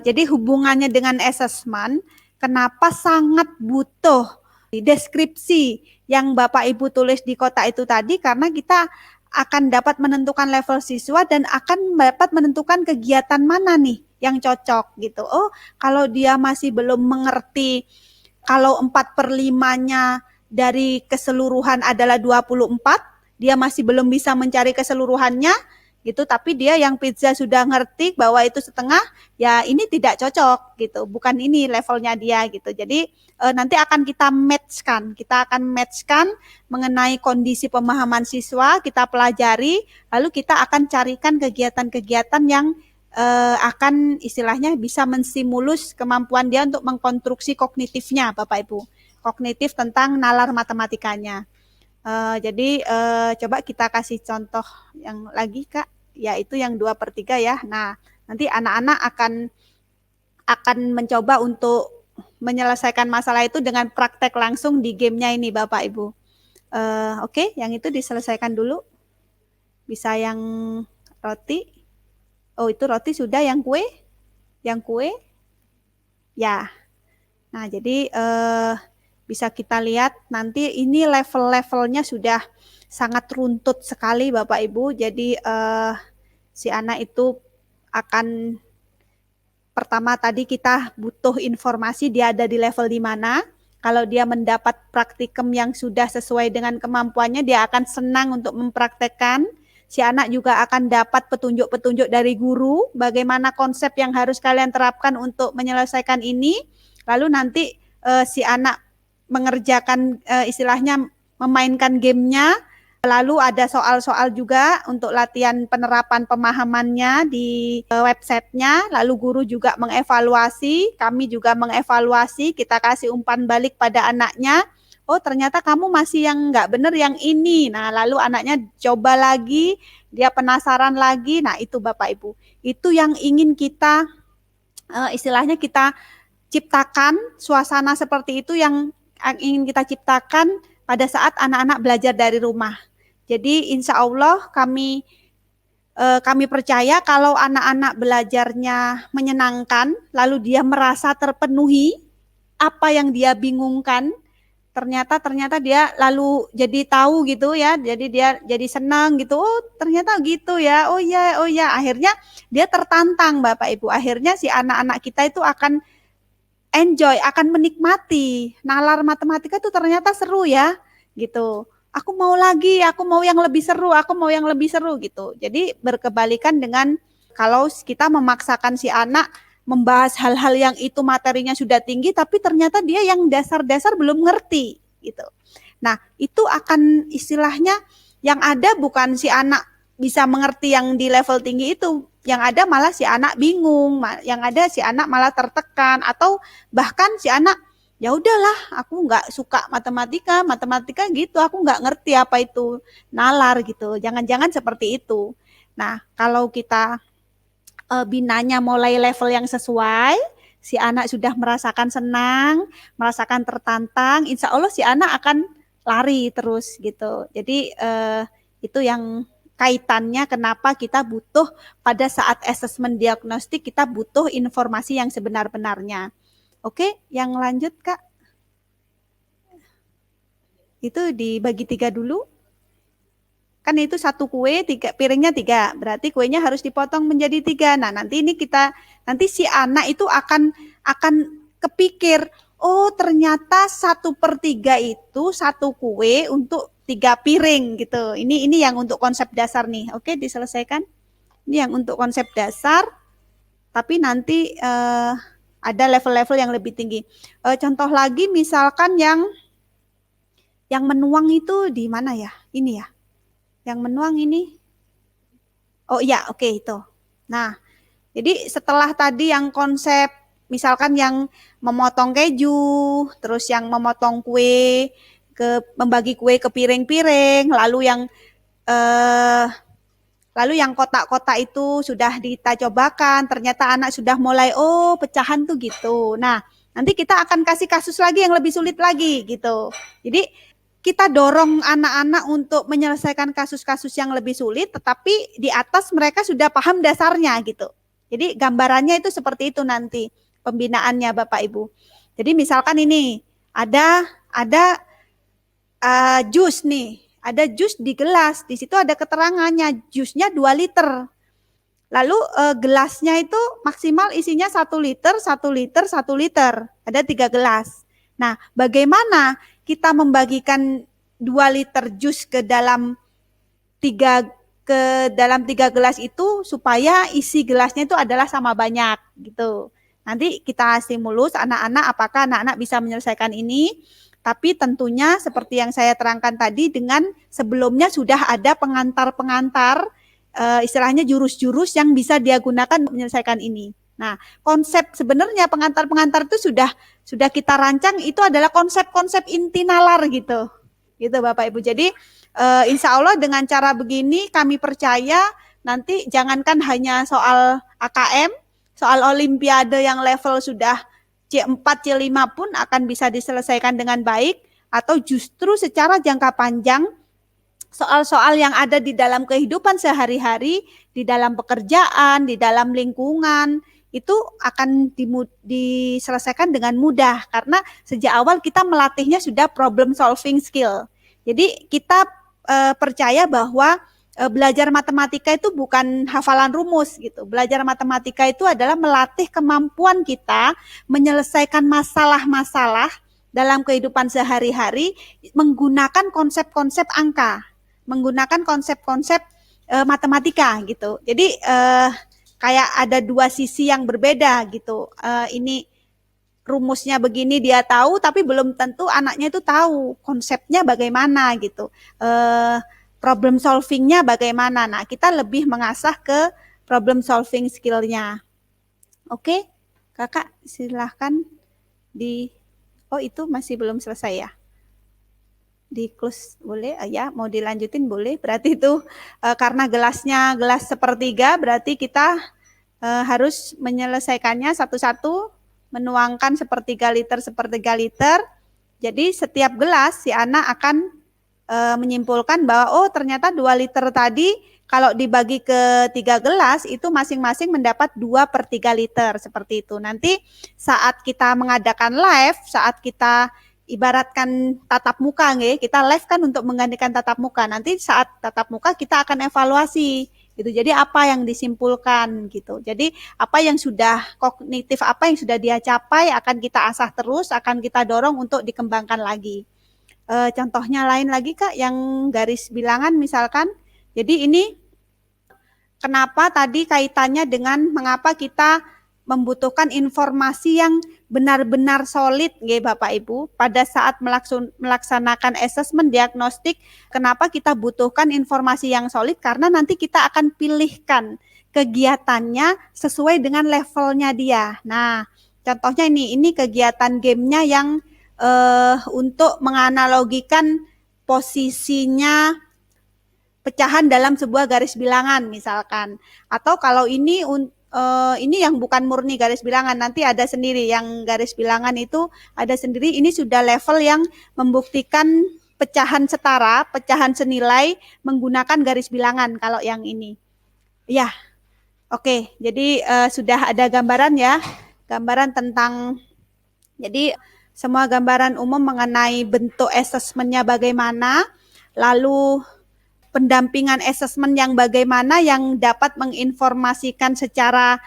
E: jadi hubungannya dengan assessment. Kenapa sangat butuh deskripsi yang Bapak Ibu tulis di kotak itu tadi karena kita akan dapat menentukan level siswa dan akan dapat menentukan kegiatan mana nih yang cocok gitu. Oh, kalau dia masih belum mengerti kalau 4/5-nya dari keseluruhan adalah 24, dia masih belum bisa mencari keseluruhannya gitu, tapi dia yang pizza sudah ngerti bahwa itu setengah, ya ini tidak cocok gitu, bukan ini levelnya dia gitu. Jadi nanti akan kita akan matchkan mengenai kondisi pemahaman siswa, kita pelajari, lalu kita akan carikan kegiatan-kegiatan yang akan istilahnya bisa menstimulus kemampuan dia untuk mengkonstruksi kognitifnya Bapak Ibu, kognitif tentang nalar matematikanya. Jadi coba kita kasih contoh yang lagi Kak, yaitu yang 2/3 ya. Nah, nanti anak-anak akan mencoba untuk menyelesaikan masalah itu dengan praktek langsung di gamenya ini Bapak Ibu. Oke, yang itu diselesaikan dulu. Bisa yang roti. Oh, itu roti sudah, yang kue? Yang kue? Ya. Nah, jadi bisa kita lihat nanti ini level-levelnya sudah sangat runtut sekali Bapak Ibu. Jadi si anak itu akan pertama tadi kita butuh informasi dia ada di level di mana. Kalau dia mendapat praktikum yang sudah sesuai dengan kemampuannya, dia akan senang untuk mempraktekkan. Si anak juga akan dapat petunjuk-petunjuk dari guru, bagaimana konsep yang harus kalian terapkan untuk menyelesaikan ini. Lalu nanti si anak mengerjakan istilahnya memainkan gamenya, lalu ada soal-soal juga untuk latihan penerapan pemahamannya di websitenya, lalu guru juga mengevaluasi, kami juga mengevaluasi, kita kasih umpan balik pada anaknya, oh ternyata kamu masih yang nggak benar yang ini, nah lalu anaknya coba lagi, dia penasaran lagi, nah itu Bapak Ibu, itu yang ingin kita istilahnya kita ciptakan, suasana seperti itu yang ingin kita ciptakan pada saat anak-anak belajar dari rumah. Jadi insya Allah kami percaya kalau anak-anak belajarnya menyenangkan, lalu dia merasa terpenuhi apa yang dia bingungkan, ternyata dia lalu jadi tahu gitu ya, jadi dia jadi senang gitu, oh ternyata gitu ya, oh ya, akhirnya dia tertantang Bapak Ibu, akhirnya si anak-anak kita itu akan enjoy, akan menikmati, nalar matematika itu ternyata seru ya, gitu. Aku mau lagi, aku mau yang lebih seru, aku mau yang lebih seru gitu. Jadi berkebalikan dengan kalau kita memaksakan si anak membahas hal-hal yang itu materinya sudah tinggi, tapi ternyata dia yang dasar-dasar belum ngerti gitu. Nah, itu akan istilahnya yang ada bukan si anak bisa mengerti yang di level tinggi itu, yang ada malah si anak bingung, yang ada si anak malah tertekan, atau bahkan si anak ya udahlah aku nggak suka matematika gitu, aku nggak ngerti apa itu nalar gitu, jangan-jangan seperti itu. Nah, kalau kita binanya mulai level yang sesuai, si anak sudah merasakan senang, merasakan tertantang, insya Allah si anak akan lari terus gitu. Jadi itu yang kaitannya kenapa kita butuh pada saat asesmen diagnostik, kita butuh informasi yang sebenar-benarnya. Oke, yang lanjut Kak. Itu dibagi 3 dulu. Kan itu satu kue, piringnya 3, berarti kuenya harus dipotong menjadi 3. Nah, nanti nanti si anak itu akan kepikir, oh ternyata 1/3 itu satu kue untuk 3 piring gitu. Ini yang untuk konsep dasar nih. Oke, diselesaikan. Ini yang untuk konsep dasar. Tapi nanti ada level-level yang lebih tinggi. Contoh lagi misalkan yang menuang itu di mana ya? Ini ya. Yang menuang ini. Oh iya, oke itu. Nah, jadi setelah tadi yang konsep misalkan yang memotong keju, terus yang memotong kue, membagi kue ke piring-piring, lalu yang kotak-kotak itu sudah kita cobakan, ternyata anak sudah mulai, oh pecahan tuh gitu. Nah, nanti kita akan kasih kasus lagi yang lebih sulit lagi gitu. Jadi kita dorong anak-anak untuk menyelesaikan kasus-kasus yang lebih sulit, tetapi di atas mereka sudah paham dasarnya gitu. Jadi gambarannya itu seperti itu nanti pembinaannya Bapak Ibu. Jadi misalkan ini ada jus nih, ada jus di gelas, di situ ada keterangannya jusnya 2 liter. Lalu gelasnya itu maksimal isinya 1 liter, 1 liter, 1 liter. Ada 3 gelas. Nah, bagaimana kita membagikan 2 liter jus ke dalam 3 gelas itu supaya isi gelasnya itu adalah sama banyak gitu. Nanti kita stimulus anak-anak apakah anak-anak bisa menyelesaikan ini, tapi tentunya seperti yang saya terangkan tadi dengan sebelumnya sudah ada pengantar-pengantar istilahnya jurus-jurus yang bisa dia gunakan menyelesaikan ini. Nah, konsep sebenarnya pengantar-pengantar itu sudah kita rancang, itu adalah konsep-konsep inti nalar gitu Bapak Ibu. Jadi insya Allah dengan cara begini kami percaya nanti jangankan hanya soal AKM, soal olimpiade yang level sudah C4, C5 pun akan bisa diselesaikan dengan baik, atau justru secara jangka panjang soal-soal yang ada di dalam kehidupan sehari-hari, di dalam pekerjaan, di dalam lingkungan, itu akan diselesaikan dengan mudah karena sejak awal kita melatihnya sudah problem solving skill. Jadi kita percaya bahwa belajar matematika itu bukan hafalan rumus gitu. Belajar matematika itu adalah melatih kemampuan kita menyelesaikan masalah-masalah dalam kehidupan sehari-hari menggunakan konsep-konsep angka, menggunakan konsep-konsep matematika gitu. Jadi kayak ada 2 sisi yang berbeda gitu. Ini rumusnya begini dia tahu, tapi belum tentu anaknya itu tahu konsepnya bagaimana gitu. Problem solvingnya bagaimana. Nah, kita lebih mengasah ke problem solving skill-nya. Oke, Kakak silahkan oh itu masih belum selesai ya. Di close boleh ya, mau dilanjutin boleh. Berarti itu karena gelasnya gelas 1/3, berarti kita harus menyelesaikannya satu-satu, menuangkan 1/3 liter, 1/3 liter. Jadi setiap gelas si anak akan menyimpulkan bahwa oh ternyata 2 liter tadi kalau dibagi ke 3 gelas itu masing-masing mendapat 2/3 liter seperti itu. Nanti saat kita mengadakan live, saat kita ibaratkan tatap muka nggih, kita live kan untuk menggantikan tatap muka. Nanti saat tatap muka kita akan evaluasi gitu. Jadi apa yang disimpulkan gitu. Jadi apa yang sudah kognitif, apa yang sudah dia capai akan kita asah terus, akan kita dorong untuk dikembangkan lagi. Contohnya lain lagi Kak, yang garis bilangan misalkan. Jadi ini kenapa tadi kaitannya dengan mengapa kita membutuhkan informasi yang benar-benar solid nggih Bapak Ibu pada saat melaksanakan asesmen diagnostik. Kenapa kita butuhkan informasi yang solid? Karena nanti kita akan pilihkan kegiatannya sesuai dengan levelnya dia. Nah, contohnya ini kegiatan gamenya yang untuk menganalogikan posisinya pecahan dalam sebuah garis bilangan misalkan. Atau kalau ini yang bukan murni garis bilangan, nanti ada sendiri yang garis bilangan itu ada sendiri. Ini sudah level yang membuktikan pecahan setara, pecahan senilai menggunakan garis bilangan kalau yang ini. Ya, oke. Jadi sudah ada gambaran ya, gambaran tentang, jadi semua gambaran umum mengenai bentuk asesmennya bagaimana, lalu pendampingan asesmen yang bagaimana yang dapat menginformasikan secara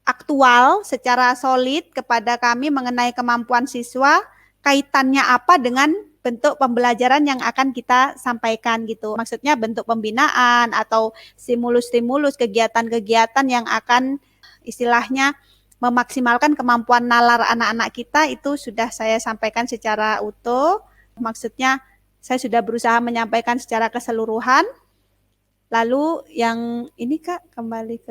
E: aktual, secara solid kepada kami mengenai kemampuan siswa, kaitannya apa dengan bentuk pembelajaran yang akan kita sampaikan gitu. Maksudnya bentuk pembinaan atau stimulus-stimulus, kegiatan-kegiatan yang akan istilahnya memaksimalkan kemampuan nalar anak-anak kita itu sudah saya sampaikan secara utuh. Maksudnya saya sudah berusaha menyampaikan secara keseluruhan. Lalu yang ini Kak, kembali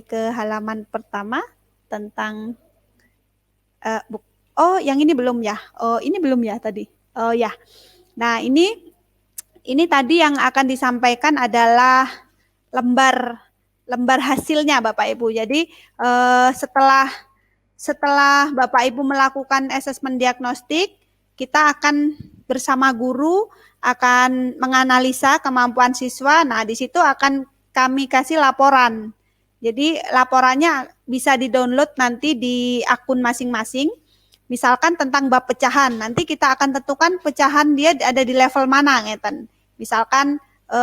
E: ke halaman pertama tentang yang ini belum ya. Oh, ini belum ya tadi. Oh ya. Nah, ini tadi yang akan disampaikan adalah lembar hasilnya Bapak Ibu. Jadi setelah Bapak Ibu melakukan asesmen diagnostik, kita akan bersama guru akan menganalisa kemampuan siswa. Nah, di situ akan kami kasih laporan. Jadi laporannya bisa di-download nanti di akun masing-masing. Misalkan tentang bab pecahan, nanti kita akan tentukan pecahan dia ada di level mana ngeten. Misalkan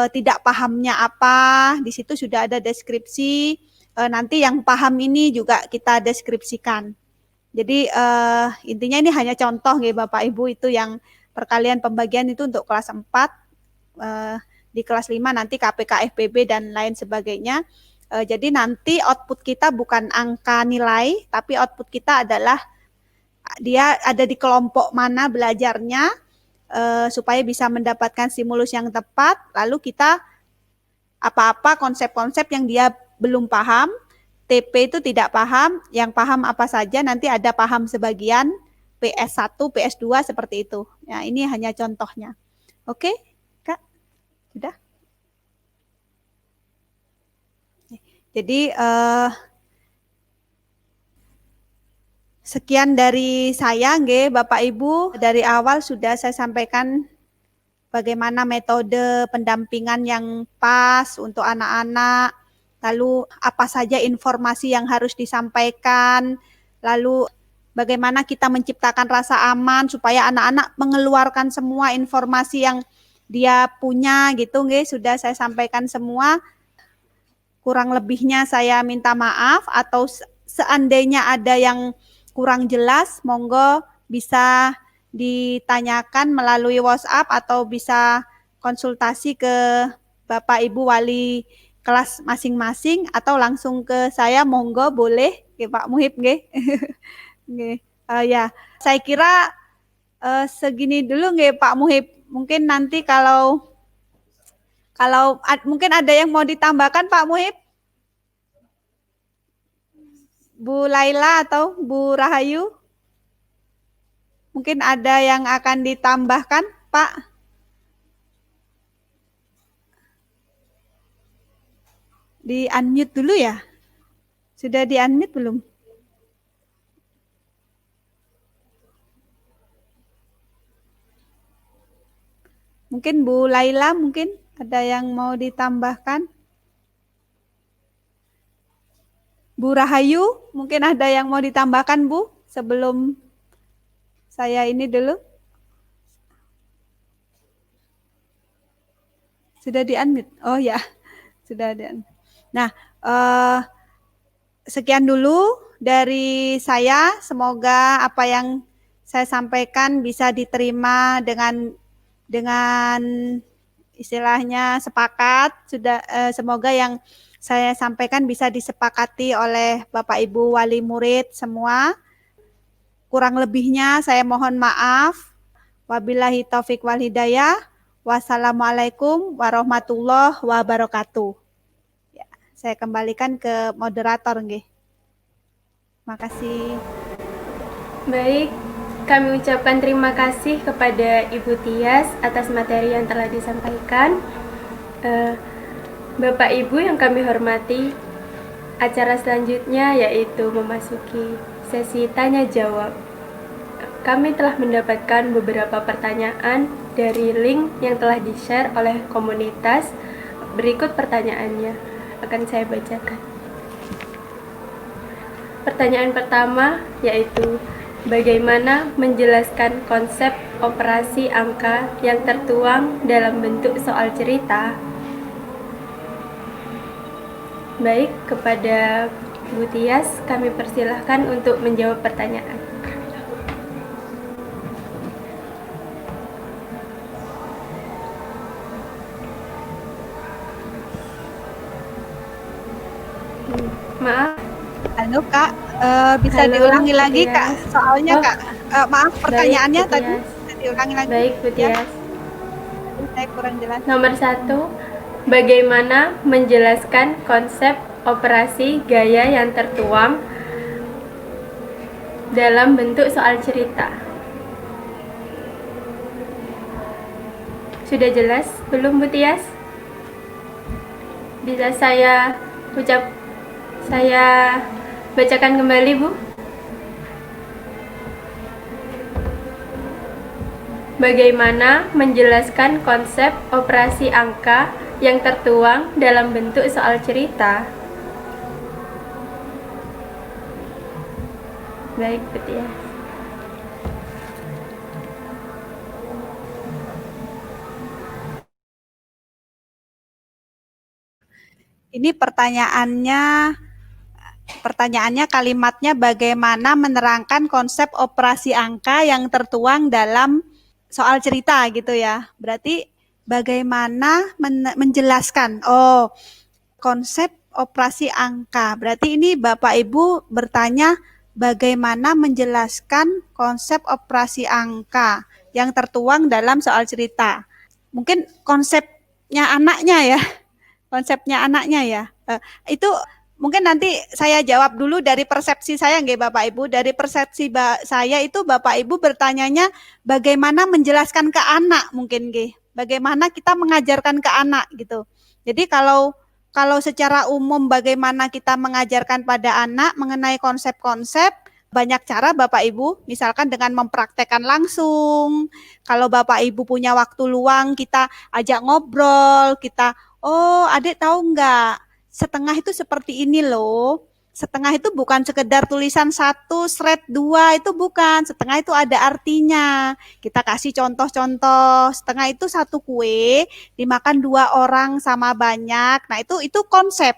E: tidak pahamnya apa, di situ sudah ada deskripsi. Nanti yang paham ini juga kita deskripsikan. Jadi intinya ini hanya contoh ya Bapak Ibu, itu yang perkalian pembagian itu untuk kelas 4, di kelas 5 nanti KPK, FPB dan lain sebagainya. Jadi nanti output kita bukan angka nilai, tapi output kita adalah dia ada di kelompok mana belajarnya, supaya bisa mendapatkan stimulus yang tepat. Lalu kita apa-apa konsep-konsep yang dia belum paham, TP itu tidak paham, yang paham apa saja, nanti ada paham sebagian, PS1, PS2 seperti itu. Ya, ini hanya contohnya. Oke, Kak? Sudah? Jadi sekian dari saya nggih Bapak Ibu. Dari awal sudah saya sampaikan bagaimana metode pendampingan yang pas untuk anak-anak, lalu apa saja informasi yang harus disampaikan, lalu bagaimana kita menciptakan rasa aman supaya anak-anak mengeluarkan semua informasi yang dia punya gitu nggih, sudah saya sampaikan semua. Kurang lebihnya saya minta maaf, atau seandainya ada yang kurang jelas, monggo bisa ditanyakan melalui WhatsApp atau bisa konsultasi ke Bapak Ibu wali kelas masing-masing, atau langsung ke saya, monggo boleh nggih Pak Muhib nggih. Nggih. Ya, saya kira segini dulu nggih Pak Muhib. Mungkin nanti kalau mungkin ada yang mau ditambahkan Pak Muhib? Bu Laila atau Bu Rahayu? Mungkin ada yang akan ditambahkan, Pak? Di-unmute dulu ya? Sudah di-unmute belum? Mungkin Bu Laila, mungkin ada yang mau ditambahkan? Bu Rahayu, mungkin ada yang mau ditambahkan Bu sebelum Saya ini dulu. Sudah di-unmute? Oh ya, sudah di-unmute. Nah, sekian dulu dari saya. Semoga apa yang saya sampaikan bisa diterima dengan istilahnya sepakat. Semoga yang saya sampaikan bisa disepakati oleh Bapak Ibu wali murid semua. Kurang lebihnya saya mohon maaf. Wabillahi taufik wal hidayah. Wassalamualaikum warahmatullahi wabarakatuh. Ya, saya kembalikan ke moderator nggih. Makasih.
A: Baik, kami ucapkan terima kasih kepada Ibu Tias atas materi yang telah disampaikan. Bapak Ibu yang kami hormati, acara selanjutnya yaitu memasuki sesi tanya jawab. Kami telah mendapatkan beberapa pertanyaan dari link yang telah di-share oleh komunitas. Berikut pertanyaannya, akan saya bacakan. Pertanyaan pertama yaitu, bagaimana menjelaskan konsep operasi angka yang tertuang dalam bentuk soal cerita? Baik, kepada Bu Tias kami persilahkan untuk menjawab pertanyaan. Maaf.
E: Halo Kak, bisa
A: Halo,
E: diulangi
A: Bu
E: lagi
A: Tias.
E: Kak soalnya
A: Oh,
E: Kak. Maaf pertanyaannya
A: baik, Bu
E: tadi
A: Tias.
E: bisa diulangi lagi.
A: Baik, Bu
E: Ya,
A: Tias.
E: saya kurang jelas.
A: Nomor 1, bagaimana menjelaskan konsep operasi gaya yang tertuang dalam bentuk soal cerita? Sudah jelas belum, Bu Tias? Bisa saya bacakan kembali, Bu? Bagaimana menjelaskan konsep operasi angka yang tertuang dalam bentuk soal cerita? Baik, Bu Tias.
E: Ini pertanyaannya kalimatnya bagaimana menerangkan konsep operasi angka yang tertuang dalam soal cerita gitu ya. Berarti bagaimana menjelaskan konsep operasi angka. Berarti ini Bapak Ibu bertanya bagaimana menjelaskan konsep operasi angka yang tertuang dalam soal cerita. Mungkin konsepnya anaknya ya. Konsepnya anaknya ya. Itu mungkin nanti saya jawab dulu dari persepsi saya nggih Bapak Ibu. Dari persepsi saya itu Bapak Ibu bertanyanya bagaimana menjelaskan ke anak mungkin nggih. Bagaimana kita mengajarkan ke anak gitu. Jadi kalau secara umum bagaimana kita mengajarkan pada anak mengenai konsep-konsep, banyak cara Bapak Ibu, misalkan dengan mempraktekkan langsung. Kalau Bapak Ibu punya waktu luang, kita ajak ngobrol, kita adik tahu nggak? Setengah itu seperti ini loh. Setengah itu bukan sekedar tulisan 1, shred 2, itu bukan. Setengah itu ada artinya. Kita kasih contoh-contoh. Setengah itu 1 kue, dimakan 2 orang sama banyak. Nah itu konsep.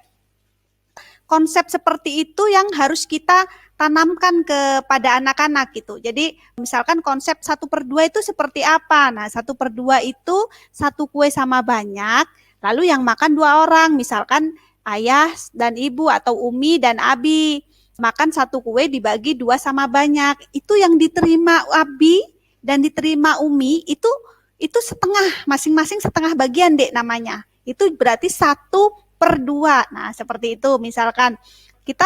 E: Konsep seperti itu yang harus kita tanamkan kepada anak-anak gitu. Jadi misalkan konsep 1/2 itu seperti apa? Nah 1/2 itu 1 kue sama banyak. Lalu yang makan 2 orang, misalkan ayah dan ibu atau Umi dan Abi. Makan 1 kue dibagi 2 sama banyak. Itu yang diterima Abi dan diterima Umi itu setengah, masing-masing setengah bagian Dek namanya. Itu berarti 1/2. Nah seperti itu misalkan. Kita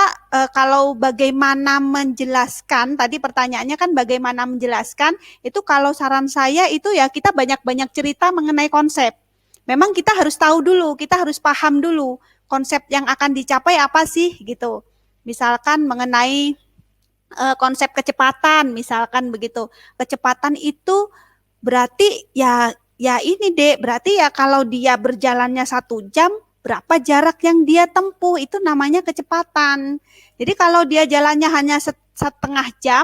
E: kalau bagaimana menjelaskan, tadi pertanyaannya kan bagaimana menjelaskan, itu kalau saran saya itu ya kita banyak-banyak cerita mengenai konsep. Memang kita harus tahu dulu, kita harus paham dulu konsep yang akan dicapai apa sih gitu. Misalkan mengenai konsep kecepatan, misalkan begitu. Kecepatan itu berarti ya ini Dek, berarti ya kalau dia berjalannya 1 jam, berapa jarak yang dia tempuh, itu namanya kecepatan. Jadi kalau dia jalannya hanya setengah jam,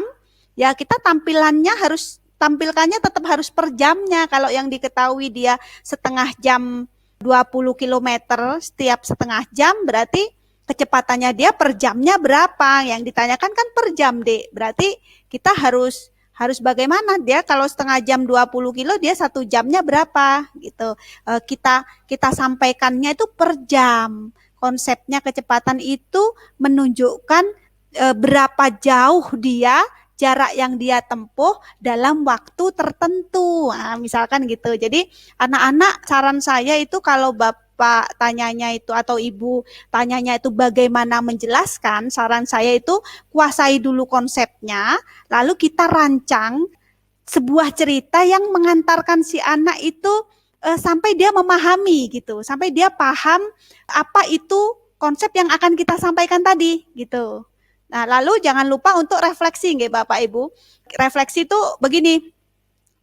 E: ya kita tampilkannya tetap harus per jamnya. Kalau yang diketahui dia setengah jam 20 km setiap setengah jam, berarti kecepatannya dia per jamnya berapa? Yang ditanyakan kan per jam, Dek. Berarti kita harus bagaimana, dia kalau setengah jam 20 kilo, dia 1 jamnya berapa gitu. Kita sampaikannya itu per jam. Konsepnya kecepatan itu menunjukkan berapa jauh jarak yang dia tempuh dalam waktu tertentu. Nah, misalkan gitu. Jadi anak-anak, saran saya itu kalau Bapak tanyanya itu atau Ibu tanyanya itu bagaimana menjelaskan, saran saya itu kuasai dulu konsepnya, lalu kita rancang sebuah cerita yang mengantarkan si anak itu sampai dia memahami gitu, sampai dia paham apa itu konsep yang akan kita sampaikan tadi gitu. Nah, lalu jangan lupa untuk refleksi nggih Bapak Ibu. Refleksi itu begini,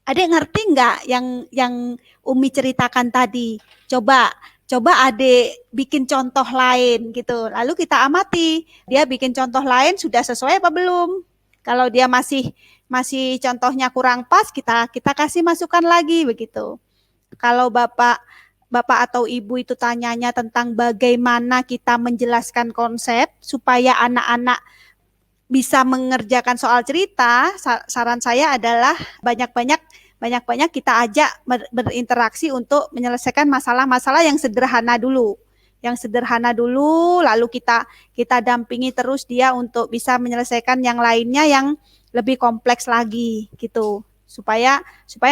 E: Adek ngerti nggak yang Umi ceritakan tadi? Coba Adek bikin contoh lain gitu. Lalu kita amati, dia bikin contoh lain sudah sesuai apa belum? Kalau dia masih contohnya kurang pas, kita kasih masukan lagi begitu. Kalau Bapak atau Ibu itu tanyanya tentang bagaimana kita menjelaskan konsep supaya anak-anak bisa mengerjakan soal cerita, saran saya adalah banyak-banyak kita ajak berinteraksi untuk menyelesaikan masalah-masalah yang sederhana dulu. Lalu kita dampingi terus dia untuk bisa menyelesaikan yang lainnya yang lebih kompleks lagi gitu. Supaya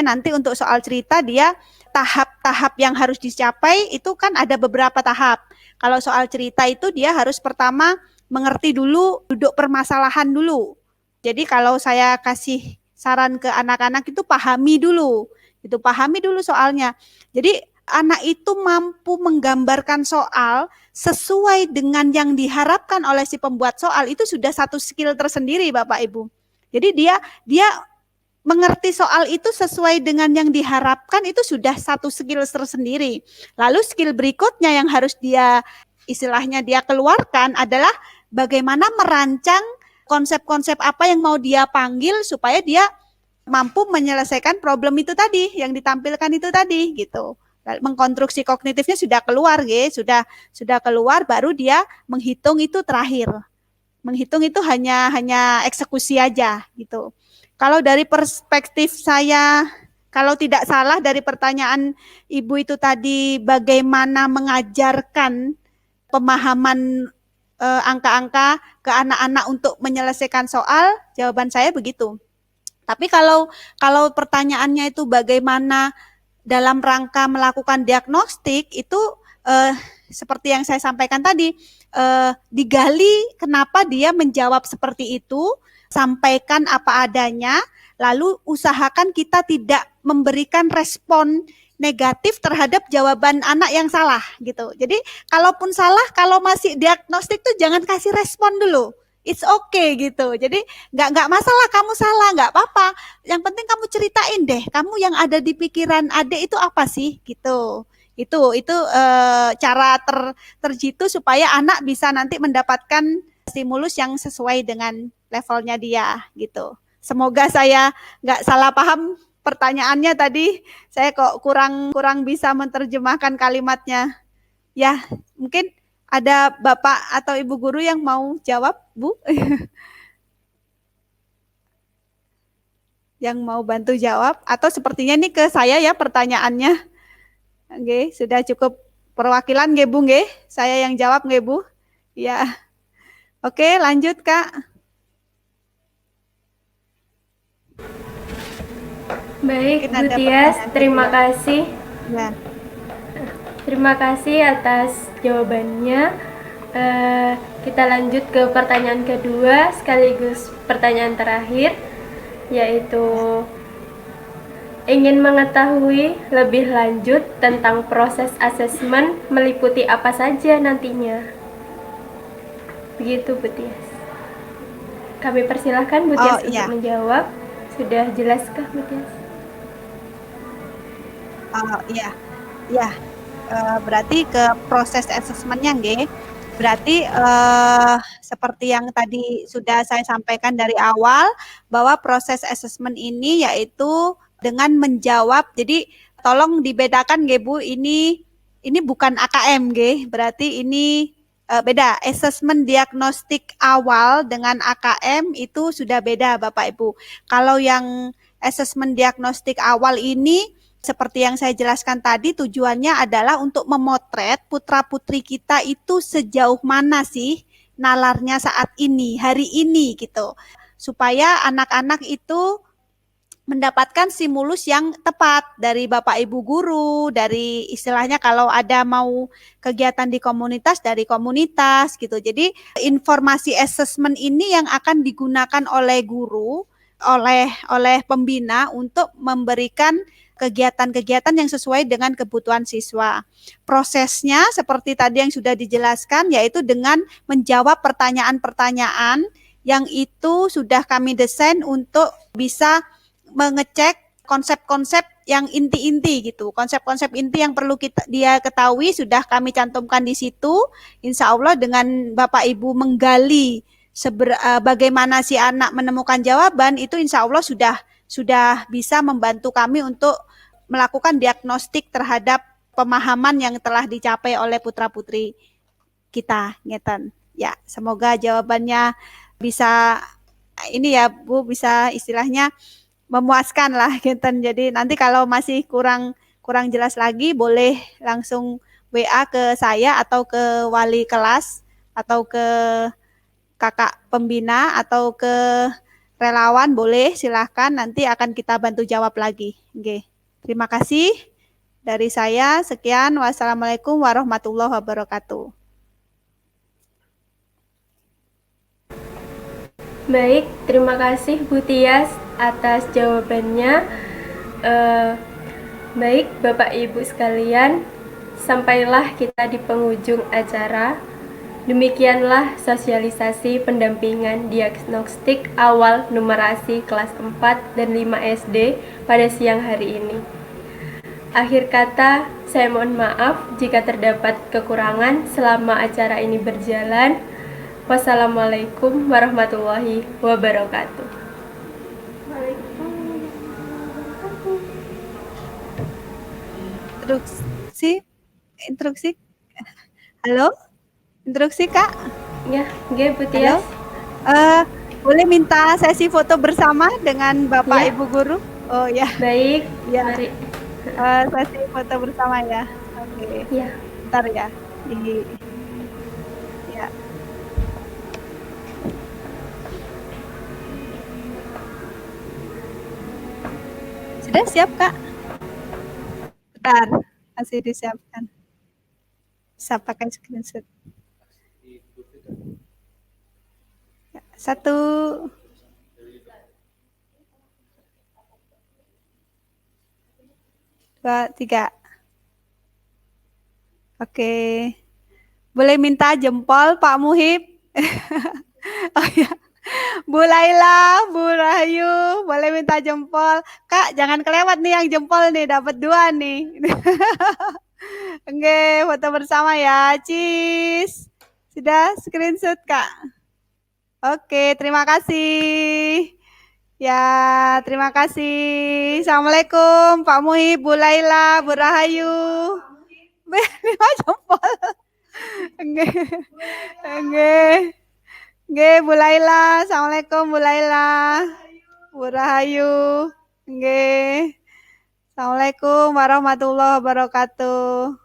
E: nanti untuk soal cerita dia tahap-tahap yang harus dicapai itu kan ada beberapa tahap. Kalau soal cerita itu dia harus pertama mengerti dulu duduk permasalahan dulu. Jadi kalau saya kasih saran ke anak-anak itu pahami dulu soalnya. Jadi anak itu mampu menggambarkan soal sesuai dengan yang diharapkan oleh si pembuat soal, itu sudah satu skill tersendiri Bapak Ibu. Jadi dia mengerti soal itu sesuai dengan yang diharapkan, itu sudah satu skill tersendiri. Lalu skill berikutnya yang harus dia istilahnya dia keluarkan adalah bagaimana merancang konsep-konsep apa yang mau dia panggil supaya dia mampu menyelesaikan problem itu tadi, yang ditampilkan itu tadi gitu. Mengkonstruksi kognitifnya sudah keluar, sudah keluar, baru dia menghitung itu terakhir. Menghitung itu hanya eksekusi aja gitu. Kalau dari perspektif saya, kalau tidak salah dari pertanyaan Ibu itu tadi bagaimana mengajarkan pemahaman angka-angka ke anak-anak untuk menyelesaikan soal, jawaban saya begitu. Tapi kalau pertanyaannya itu bagaimana dalam rangka melakukan diagnostik, itu seperti yang saya sampaikan tadi, digali kenapa dia menjawab seperti itu, sampaikan apa adanya, lalu usahakan kita tidak memberikan respon negatif terhadap jawaban anak yang salah gitu. Jadi kalaupun salah, kalau masih diagnostik tuh jangan kasih respon dulu. It's okay gitu. Jadi nggak masalah kamu salah, nggak apa-apa. Yang penting kamu ceritain deh, kamu yang ada di pikiran adik itu apa sih gitu. Itu cara terjitu supaya anak bisa nanti mendapatkan stimulus yang sesuai dengan levelnya dia gitu. Semoga saya nggak salah paham pertanyaannya tadi. Saya kok kurang bisa menerjemahkan kalimatnya. Ya, mungkin ada Bapak atau Ibu guru yang mau jawab, Bu? Yang mau bantu jawab, atau sepertinya ini ke saya ya pertanyaannya. Oke, sudah cukup perwakilan nggih Bu nggih? Saya yang jawab nggih Bu? Ya. Oke, lanjut Kak.
A: Baik, Bu Tias, terima kasih.
E: Ya.
A: Terima kasih atas jawabannya. Kita lanjut ke pertanyaan kedua sekaligus pertanyaan terakhir, yaitu ingin mengetahui lebih lanjut tentang proses asesmen meliputi apa saja nantinya. Begitu Bu Tias. Kami persilahkan Bu Tias untuk menjawab. Sudah jelaskah Bu Tias?
E: Ya. Berarti ke proses asesmennya nggih. Berarti seperti yang tadi sudah saya sampaikan dari awal, bahwa proses assessment ini yaitu dengan menjawab. Jadi tolong dibedakan nggih Bu, ini bukan AKM nggih, berarti ini beda. Assessment diagnostik awal dengan AKM itu sudah beda Bapak Ibu. Kalau yang assessment diagnostik awal ini seperti yang saya jelaskan tadi, tujuannya adalah untuk memotret putra-putri kita itu sejauh mana sih nalarnya saat ini, hari ini gitu. Supaya anak-anak itu mendapatkan stimulus yang tepat dari Bapak Ibu guru, dari istilahnya kalau ada mau kegiatan di komunitas, dari komunitas gitu. Jadi informasi assessment ini yang akan digunakan oleh guru, oleh pembina untuk memberikan kegiatan-kegiatan yang sesuai dengan kebutuhan siswa. Prosesnya seperti tadi yang sudah dijelaskan, yaitu dengan menjawab pertanyaan-pertanyaan yang itu sudah kami desain untuk bisa mengecek konsep-konsep yang inti-inti gitu. Konsep-konsep inti yang perlu dia ketahui sudah kami cantumkan di situ. Insya Allah dengan Bapak Ibu menggali bagaimana si anak menemukan jawaban, itu insya Allah sudah bisa membantu kami untuk melakukan diagnostik terhadap pemahaman yang telah dicapai oleh putra-putri kita. Ngeten. Ya, semoga jawabannya bisa ini ya Bu, bisa istilahnya memuaskan lah gitu. Jadi nanti kalau masih kurang jelas lagi boleh langsung WA ke saya atau ke wali kelas atau ke kakak pembina atau ke relawan, boleh silahkan, nanti akan kita bantu jawab lagi. Oke. Terima kasih dari saya. Sekian. Wassalamualaikum warahmatullahi wabarakatuh.
A: Baik, terima kasih Bu Tias atas jawabannya. Baik Bapak Ibu sekalian, sampailah kita di penghujung acara. Demikianlah sosialisasi pendampingan diagnostik awal numerasi kelas 4 dan 5 SD pada siang hari ini. Akhir kata, saya mohon maaf jika terdapat kekurangan selama acara ini berjalan. Wassalamualaikum warahmatullahi wabarakatuh.
E: Instruksi. Halo? Instruksi Kak?
A: Ya, nggih Bu Tias.
E: Boleh minta sesi foto bersama dengan Bapak
A: Ya.
E: Ibu guru? Oh ya.
A: Baik,
E: Ya.
A: mari.
E: Sesi foto bersama ya. Oke.
A: Ya.
E: Bentar ya. Ya. Sudah siap Kak? Bentar, masih disiapkan. Bisa pakai screenshot. Ya, 1, 2, 3. Oke. Boleh minta jempol Pak Muhib? Oh ya. Bu Laila, Bu Rahayu, boleh minta jempol. Kak, jangan kelewat nih yang jempol nih, dapat 2 nih. Oke, foto bersama ya. Cheese. Sudah screenshot, Kak? Oke, terima kasih. Ya, terima kasih. Assalamualaikum, Pak Muhib, Bu Laila, Bu Rahayu. 5 jempol. Oke. Nggih, Bu Laila. Assalamualaikum Bu Laila. Bu Rahayu. Nggih. Assalamualaikum warahmatullahi wabarakatuh.